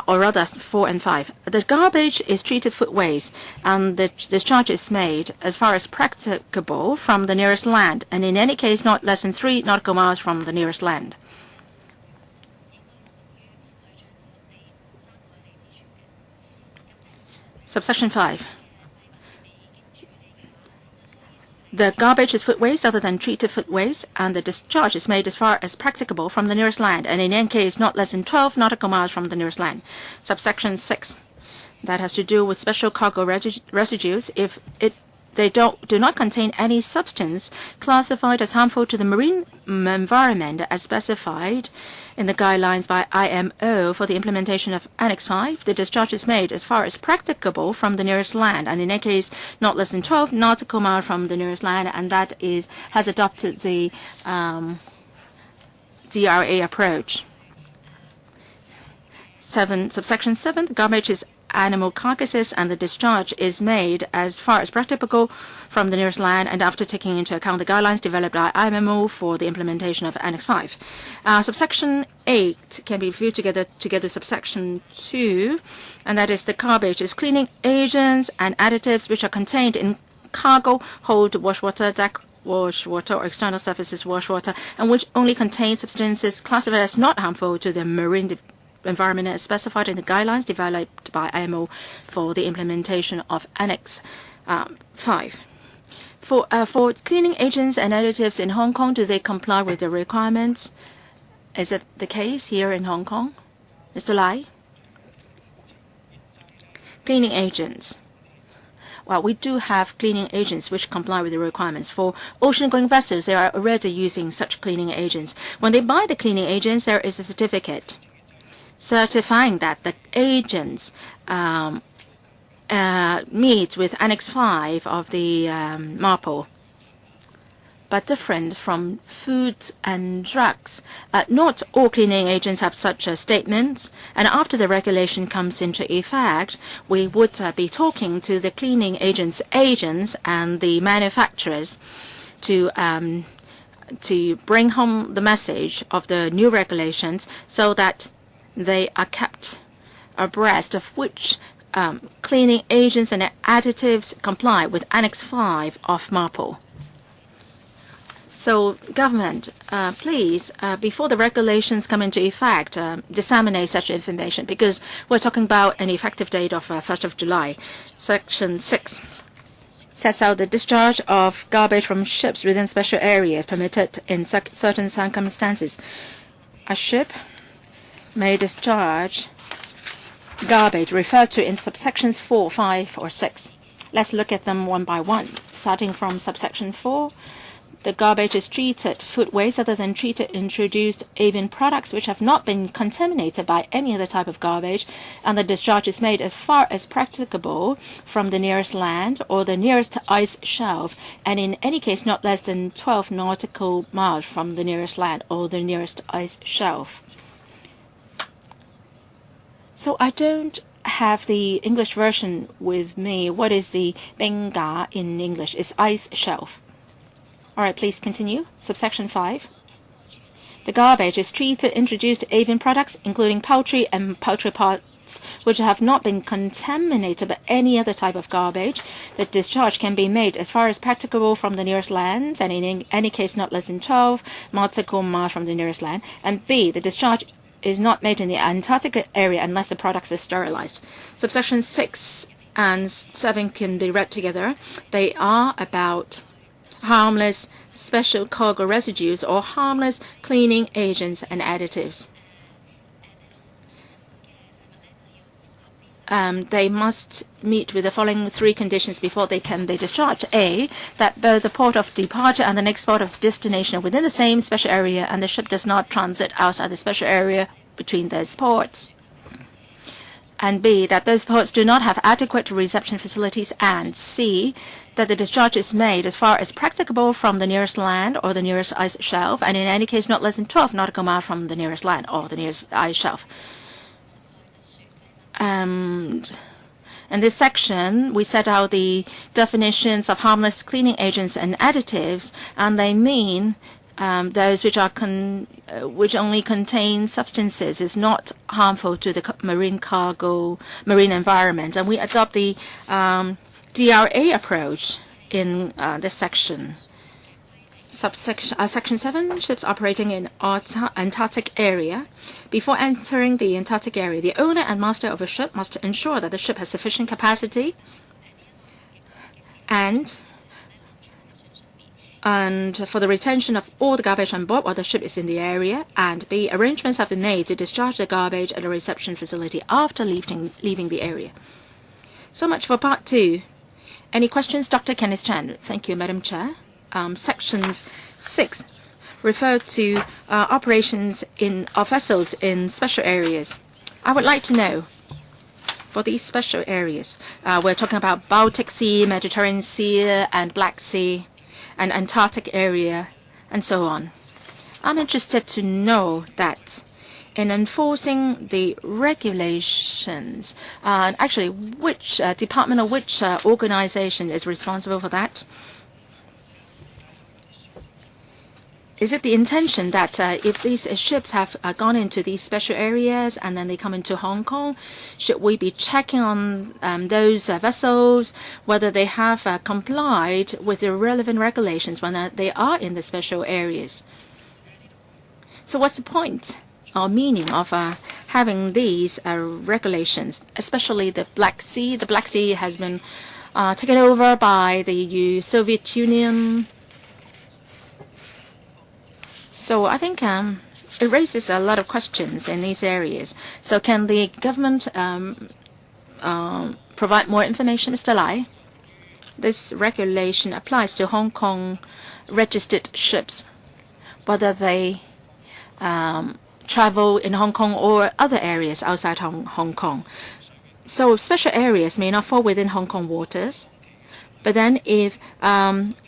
or rather 4 and 5. The garbage is treated food waste, and the discharge is made as far as practicable from the nearest land, and in any case not less than 3 nautical miles from the nearest land. Subsection 5. The garbage is food waste other than treated food waste, and the discharge is made as far as practicable from the nearest land, and in any case not less than 12 nautical miles from the nearest land. Subsection 6. That has to do with special cargo residues if they do not contain any substance classified as harmful to the marine environment as specified in the guidelines by IMO for the implementation of Annex 5. The discharge is made as far as practicable from the nearest land, and in any case not less than 12 nautical miles from the nearest land, and that has adopted the DRA approach. Subsection 7, the garbage is animal carcasses, and the discharge is made as far as practicable from the nearest land, and after taking into account the guidelines developed by IMO for the implementation of Annex 5. Subsection 8 can be viewed together with subsection 2, and that is the garbage is cleaning agents and additives which are contained in cargo hold, washwater, deck washwater, or external surfaces washwater, and which only contain substances classified as not harmful to the marine environment as specified in the guidelines developed by IMO for the implementation of Annex 5. For cleaning agents and additives in Hong Kong, do they comply with the requirements? Is it the case here in Hong Kong? Mr. Lai? Cleaning agents. Well, we do have cleaning agents which comply with the requirements. For ocean-going vessels, they are already using such cleaning agents. When they buy the cleaning agents, there is a certificate certifying that the agents meet with Annex 5 of the MARPOL. But different from foods and drugs, not all cleaning agents have such a statement, and after the regulation comes into effect, we would be talking to the cleaning agents and the manufacturers to bring home the message of the new regulations so that they are kept abreast of which cleaning agents and additives comply with Annex 5 of MARPOL. So, government, please, before the regulations come into effect, disseminate such information, because we're talking about an effective date of 1st of July. Section 6 sets out the discharge of garbage from ships within special areas permitted in certain circumstances. A ship may discharge garbage referred to in subsections 4, 5, or 6. Let's look at them one by one. Starting from subsection 4, the garbage is treated food waste other than treated introduced avian products which have not been contaminated by any other type of garbage, and the discharge is made as far as practicable from the nearest land or the nearest ice shelf, and in any case not less than 12 nautical miles from the nearest land or the nearest ice shelf. So I don't have the English version with me. What is the benga in English? It's ice shelf. All right, please continue. Subsection 5. The garbage is treated introduced avian products, including poultry and poultry parts, which have not been contaminated by any other type of garbage. The discharge can be made as far as practicable from the nearest land, and in any case not less than 12 nautical miles from the nearest land. And B, the discharge is not made in the Antarctic area unless the products are sterilized. Subsection 6 and 7 can be read together. They are about harmless special cargo residues or harmless cleaning agents and additives. they must meet with the following 3 conditions before they can be discharged. A, that both the port of departure and the next port of destination are within the same special area and the ship does not transit outside the special area between those ports. And B, that those ports do not have adequate reception facilities. And C, that the discharge is made as far as practicable from the nearest land or the nearest ice shelf, and in any case not less than 12 nautical miles from the nearest land or the nearest ice shelf. And in this section, we set out the definitions of harmless cleaning agents and additives, and they mean those which are which only contain substances is not harmful to the marine environment. And we adopt the DRA approach in this section. Section 7, ships operating in Antarctic area. Before entering the Antarctic area, the owner and master of a ship must ensure that the ship has sufficient capacity and for the retention of all the garbage on board while the ship is in the area, and B, arrangements have been made to discharge the garbage at a reception facility after leaving the area. So much for part 2. Any questions, Dr. Kenneth Chan? Thank you, Madam Chair. Sections 6 refer to operations of vessels in special areas. I would like to know, for these special areas, we're talking about Baltic Sea, Mediterranean Sea, and Black Sea, and Antarctic area, and so on. I'm interested to know that in enforcing the regulations, actually, which department or which organization is responsible for that? Is it the intention that if these ships have gone into these special areas and then they come into Hong Kong, should we be checking on those vessels, whether they have complied with the relevant regulations when they are in the special areas? So what's the point or meaning of having these regulations, especially the Black Sea? The Black Sea has been taken over by the Soviet Union. So I think it raises a lot of questions in these areas. So can the government provide more information, Mr. Lai? This regulation applies to Hong Kong registered ships, whether they travel in Hong Kong or other areas outside Hong Kong. So special areas may not fall within Hong Kong waters. But then if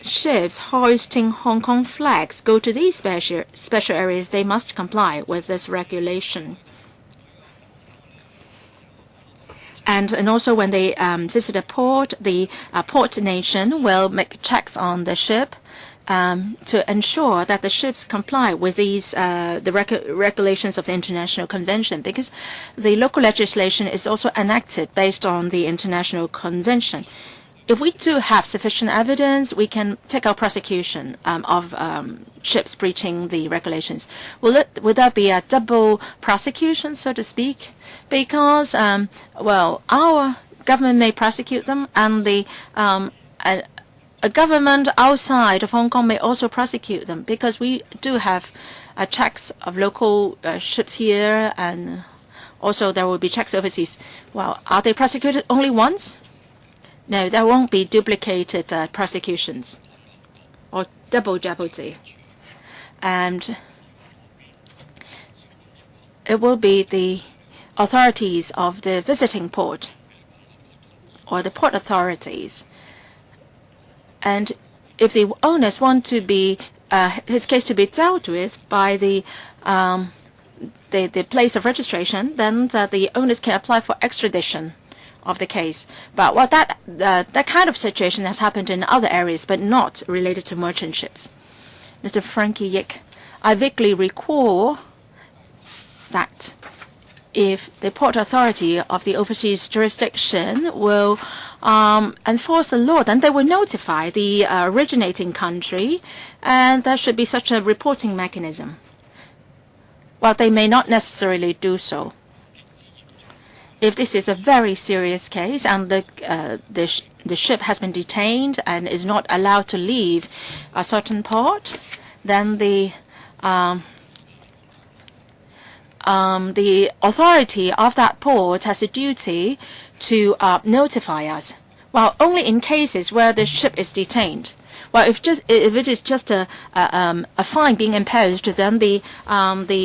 ships hoisting Hong Kong flags go to these special areas, they must comply with this regulation. And also when they visit a port, the port nation will make checks on the ship to ensure that the ships comply with these regulations of the International Convention, because the local legislation is also enacted based on the International Convention. If we do have sufficient evidence, we can take our prosecution of ships breaching the regulations. Would that be a double prosecution, so to speak? Because, well, our government may prosecute them, and a government outside of Hong Kong may also prosecute them, because we do have checks of local ships here, and also there will be checks overseas. Well, are they prosecuted only once? No, there won't be duplicated prosecutions or double jeopardy. And it will be the authorities of the visiting port or the port authorities. And if the owners want to be his case to be dealt with by the place of registration, then the owners can apply for extradition of the case. But what that kind of situation has happened in other areas, but not related to merchant ships. Mr. Frankie Yik, I vaguely recall that if the port authority of the overseas jurisdiction will enforce the law, then they will notify the originating country, and there should be such a reporting mechanism. Well, they may not necessarily do so. If this is a very serious case and the ship has been detained and is not allowed to leave a certain port, then the the authority of that port has a duty to notify us. Well, only in cases where the ship is detained. Well, if it is just a fine being imposed, then the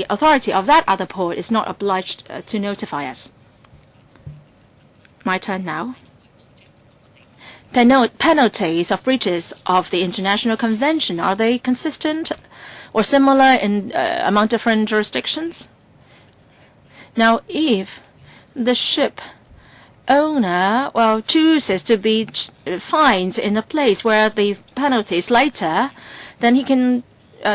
authority of that other port is not obliged to notify us. My turn now. Penalties of breaches of the International Convention, are they consistent or similar in among different jurisdictions? Now, if the ship owner, chooses to be fined in a place where the penalty is lighter, then he can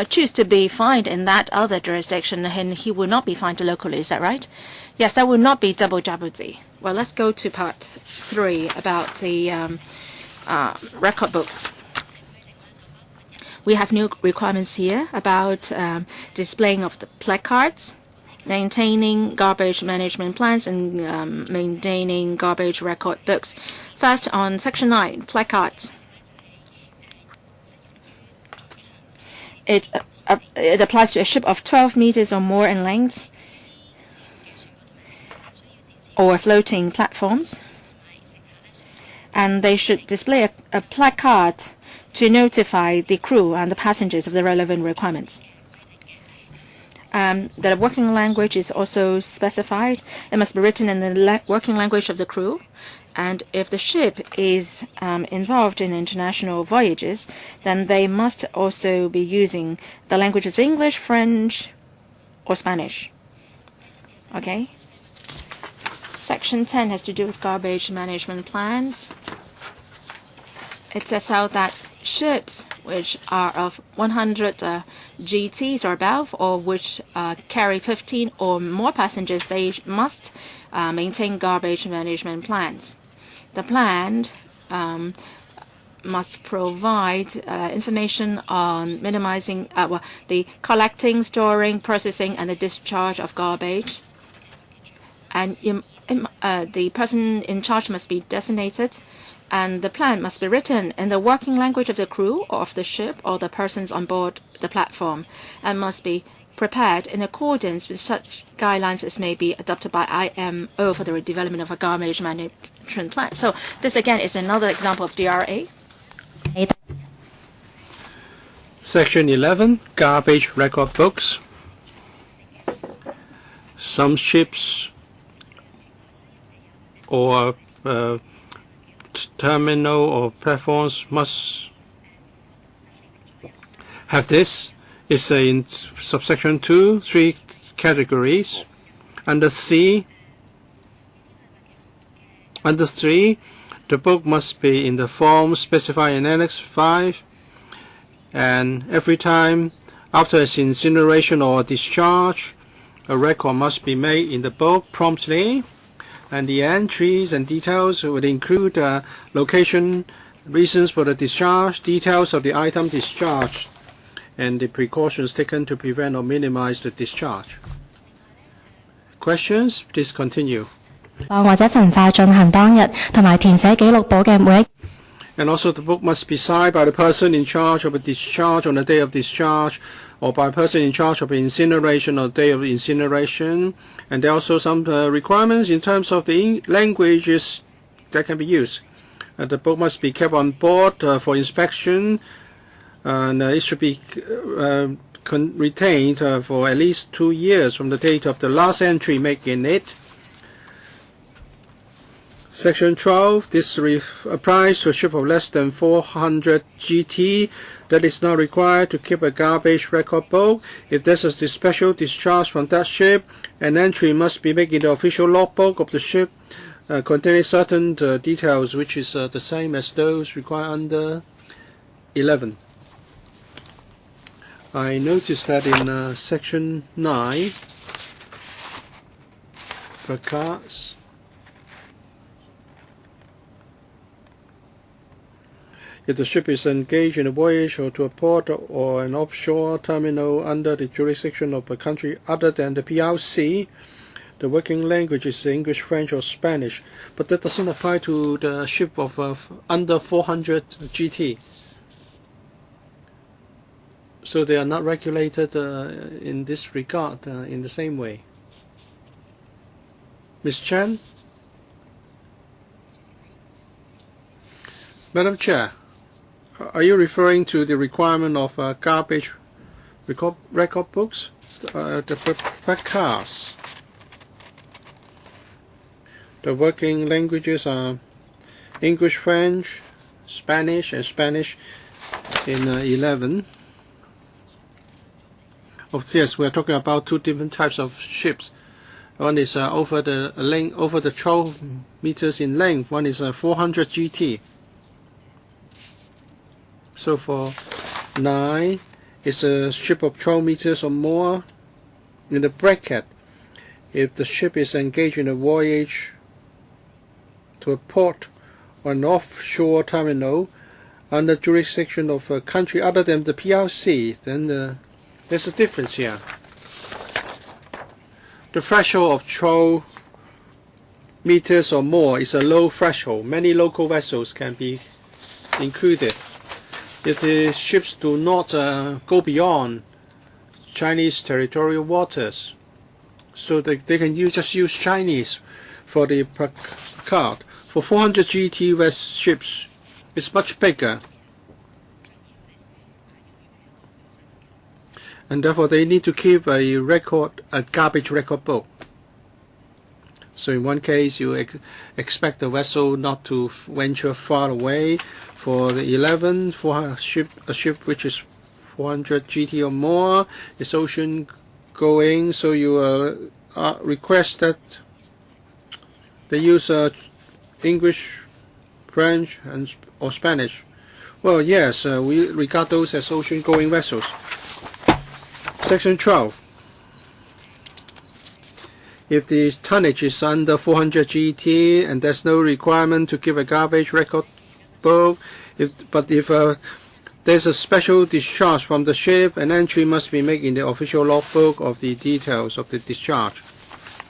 choose to be fined in that other jurisdiction, and he will not be fined locally. Is that right? Yes, that will not be double jeopardy. Well, let's go to part 3 about the record books. We have new requirements here about displaying of the placards, maintaining garbage management plans, and maintaining garbage record books. First, on Section 9, placards. It applies to a ship of 12 meters or more in length or floating platforms. And they should display a placard to notify the crew and the passengers of the relevant requirements. The working language is also specified. It must be written in the working language of the crew. And if the ship is involved in international voyages, then they must also be using the languages of English, French, or Spanish. Okay? Section 10 has to do with garbage management plans. It sets out that ships which are of 100 GTs or above, or which carry 15 or more passengers, they must maintain garbage management plans. The plan must provide information on minimizing the collecting, storing, processing, and the discharge of garbage. And the person in charge must be designated, and the plan must be written in the working language of the crew or of the ship or the persons on board the platform, and must be prepared in accordance with such guidelines as may be adopted by IMO for the development of a garbage management plan. So this again is another example of DRA. Section 11, garbage record books. Some ships or terminal or platforms must have this. It's in subsection 2, 3 categories. Under C, under 3, the book must be in the form specified in Annex 5, and every time after its incineration or discharge, a record must be made in the book promptly, and the entries and details would include location, reasons for the discharge, details of the item discharged, and the precautions taken to prevent or minimize the discharge. Questions? Please continue. 或者焚化進行當日，同埋填寫記錄簿嘅每一。And also the book must be signed by the person in charge of a discharge on the day of discharge, or by a person in charge of incineration on the day of incineration. And there are also some requirements in terms of the languages that can be used. The book must be kept on board for inspection, and it should be retained for at least 2 years from the date of the last entry made in it. Section 12, this applies to a ship of less than 400 GT that is not required to keep a garbage record book. If there is a special discharge from that ship, an entry must be made in the official logbook of the ship containing certain details, which is the same as those required under 11. I noticed that in Section 9, placards, if the ship is engaged in a voyage or to a port or an offshore terminal under the jurisdiction of a country other than the PRC, the working language is English, French, or Spanish. But that doesn't apply to the ship of under 400 GT. So they are not regulated in this regard in the same way. Ms. Chen? Madam Chair, are you referring to the requirement of garbage record books? The cars. The working languages are English, French, Spanish, and Spanish in 11. Oh, yes, we are talking about two different types of ships. One is over the 12 meters in length. One is 400 GT. So for 9, it's a ship of 12 meters or more. In the bracket, if the ship is engaged in a voyage to a port or an offshore terminal under jurisdiction of a country other than the PRC, then there's a difference here. The threshold of 12 meters or more is a low threshold. Many local vessels can be included. If the ships do not go beyond Chinese territorial waters, so they can just use Chinese for the card. For 400 GT ships, it's much bigger, and therefore they need to keep a garbage record book. So in one case, you expect the vessel not to venture far away. For the 11, a ship which is 400 GT or more is ocean going, so you request that they use English, French, or Spanish. Well, yes, we regard those as ocean going vessels. Section 12. If the tonnage is under 400 GT and there's no requirement to keep a garbage record book, but if there's a special discharge from the ship, an entry must be made in the official logbook of the details of the discharge.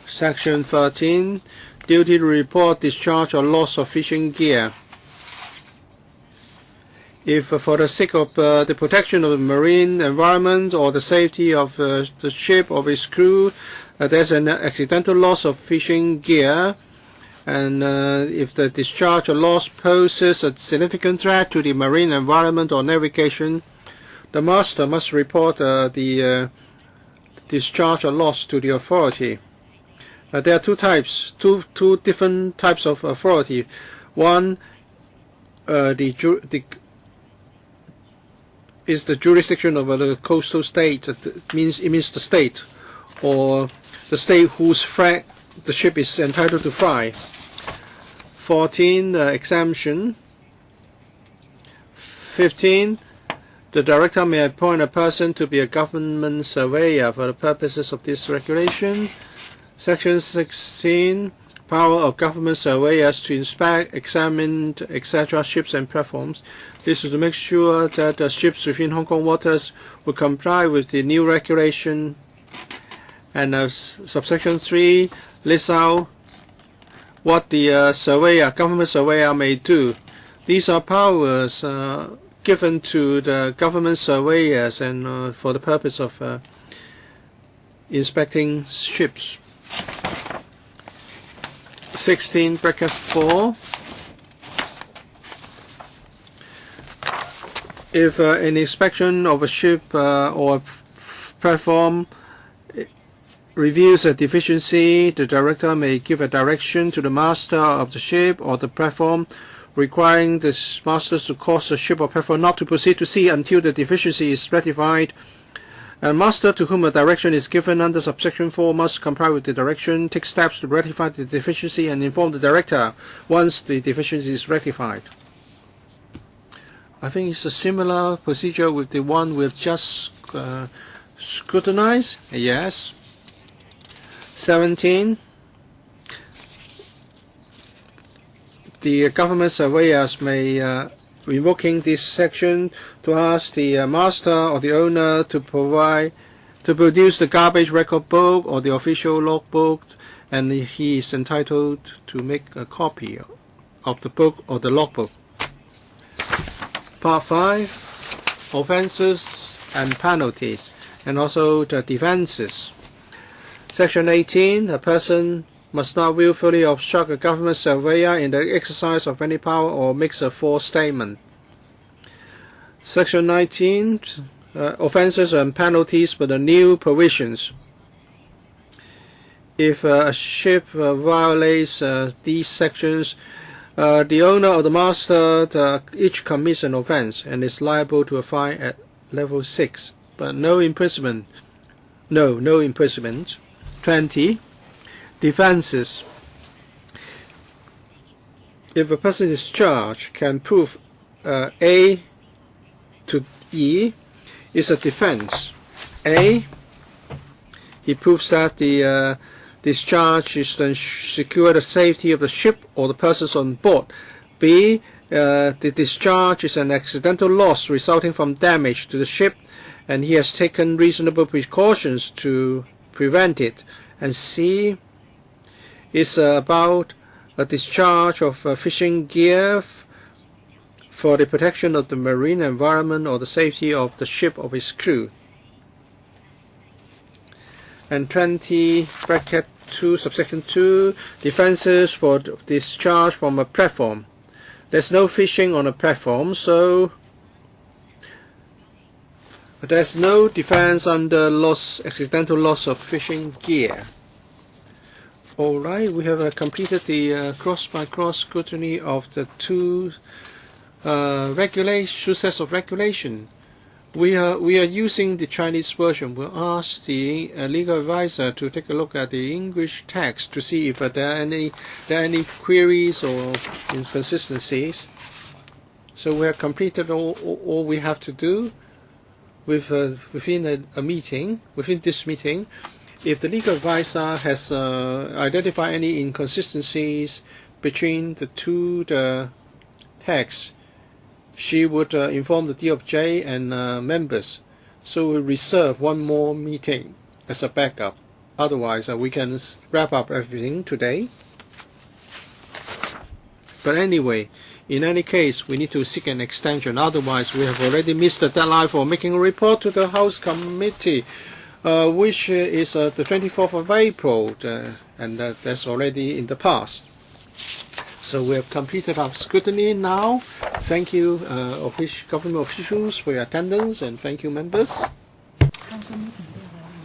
Section 13. Duty to report discharge or loss of fishing gear. If for the sake of the protection of the marine environment or the safety of the ship or its crew, there's an accidental loss of fishing gear, and if the discharge or loss poses a significant threat to the marine environment or navigation, the master must report the discharge or loss to the authority. There are two different types of authority. One, is the jurisdiction of the coastal state. It means the state, or the state whose flag the ship is entitled to fly. 14, exemption. 15, the director may appoint a person to be a government surveyor for the purposes of this regulation. Section 16, power of government surveyors to inspect, examine, etc. ships and platforms. This is to make sure that the ships within Hong Kong waters will comply with the new regulation. And subsection 3 lists out what the government surveyor may do. These are powers given to the government surveyors and for the purpose of inspecting ships. 16 bracket 4. If an inspection of a ship or a platform reveals a deficiency, the director may give a direction to the master of the ship or the platform, requiring the master to cause the ship or platform not to proceed to sea until the deficiency is rectified. A master to whom a direction is given under subsection 4 must comply with the direction, take steps to rectify the deficiency, and inform the director once the deficiency is rectified. I think it's a similar procedure with the one we've just scrutinized. Yes. 17. The government surveyors may, invoking this section, to ask the master or the owner to produce the garbage record book or the official logbook, and he is entitled to make a copy of the book or the logbook. Part 5, offences and penalties, and also the defences. Section 18, a person must not willfully obstruct a government surveyor in the exercise of any power or makes a false statement. Section 19, offences and penalties for the new provisions. If a ship violates these sections, the owner or the master each commits an offence and is liable to a fine at level 6, but no imprisonment. No imprisonment. 20. Defences. If a person is charged can prove A to E is a defense. A, he proves that the discharge is to secure the safety of the ship or the persons on board. B, the discharge is an accidental loss resulting from damage to the ship, and he has taken reasonable precautions to prevent it. And C is about a discharge of fishing gear for the protection of the marine environment or the safety of the ship or its crew. And 20 bracket 2 subsection 2 defences for discharge from a platform. There's no fishing on a platform, so there's no defense under accidental loss of fishing gear. Alright, we have completed the cross-by-cross scrutiny of the two sets of regulation. We are using the Chinese version. We'll ask the legal advisor to take a look at the English text to see if there are any queries or inconsistencies. So we have completed all we have to do within this meeting. If the legal advisor has identified any inconsistencies between the two texts, she would inform the DOJ and members. So we'll reserve one more meeting as a backup. Otherwise, we can wrap up everything today. But anyway, in any case, we need to seek an extension. Otherwise, we have already missed the deadline for making a report to the House Committee, which is the 24th of April, and that's already in the past. So we have completed our scrutiny now. Thank you, government officials, for your attendance, and thank you, members.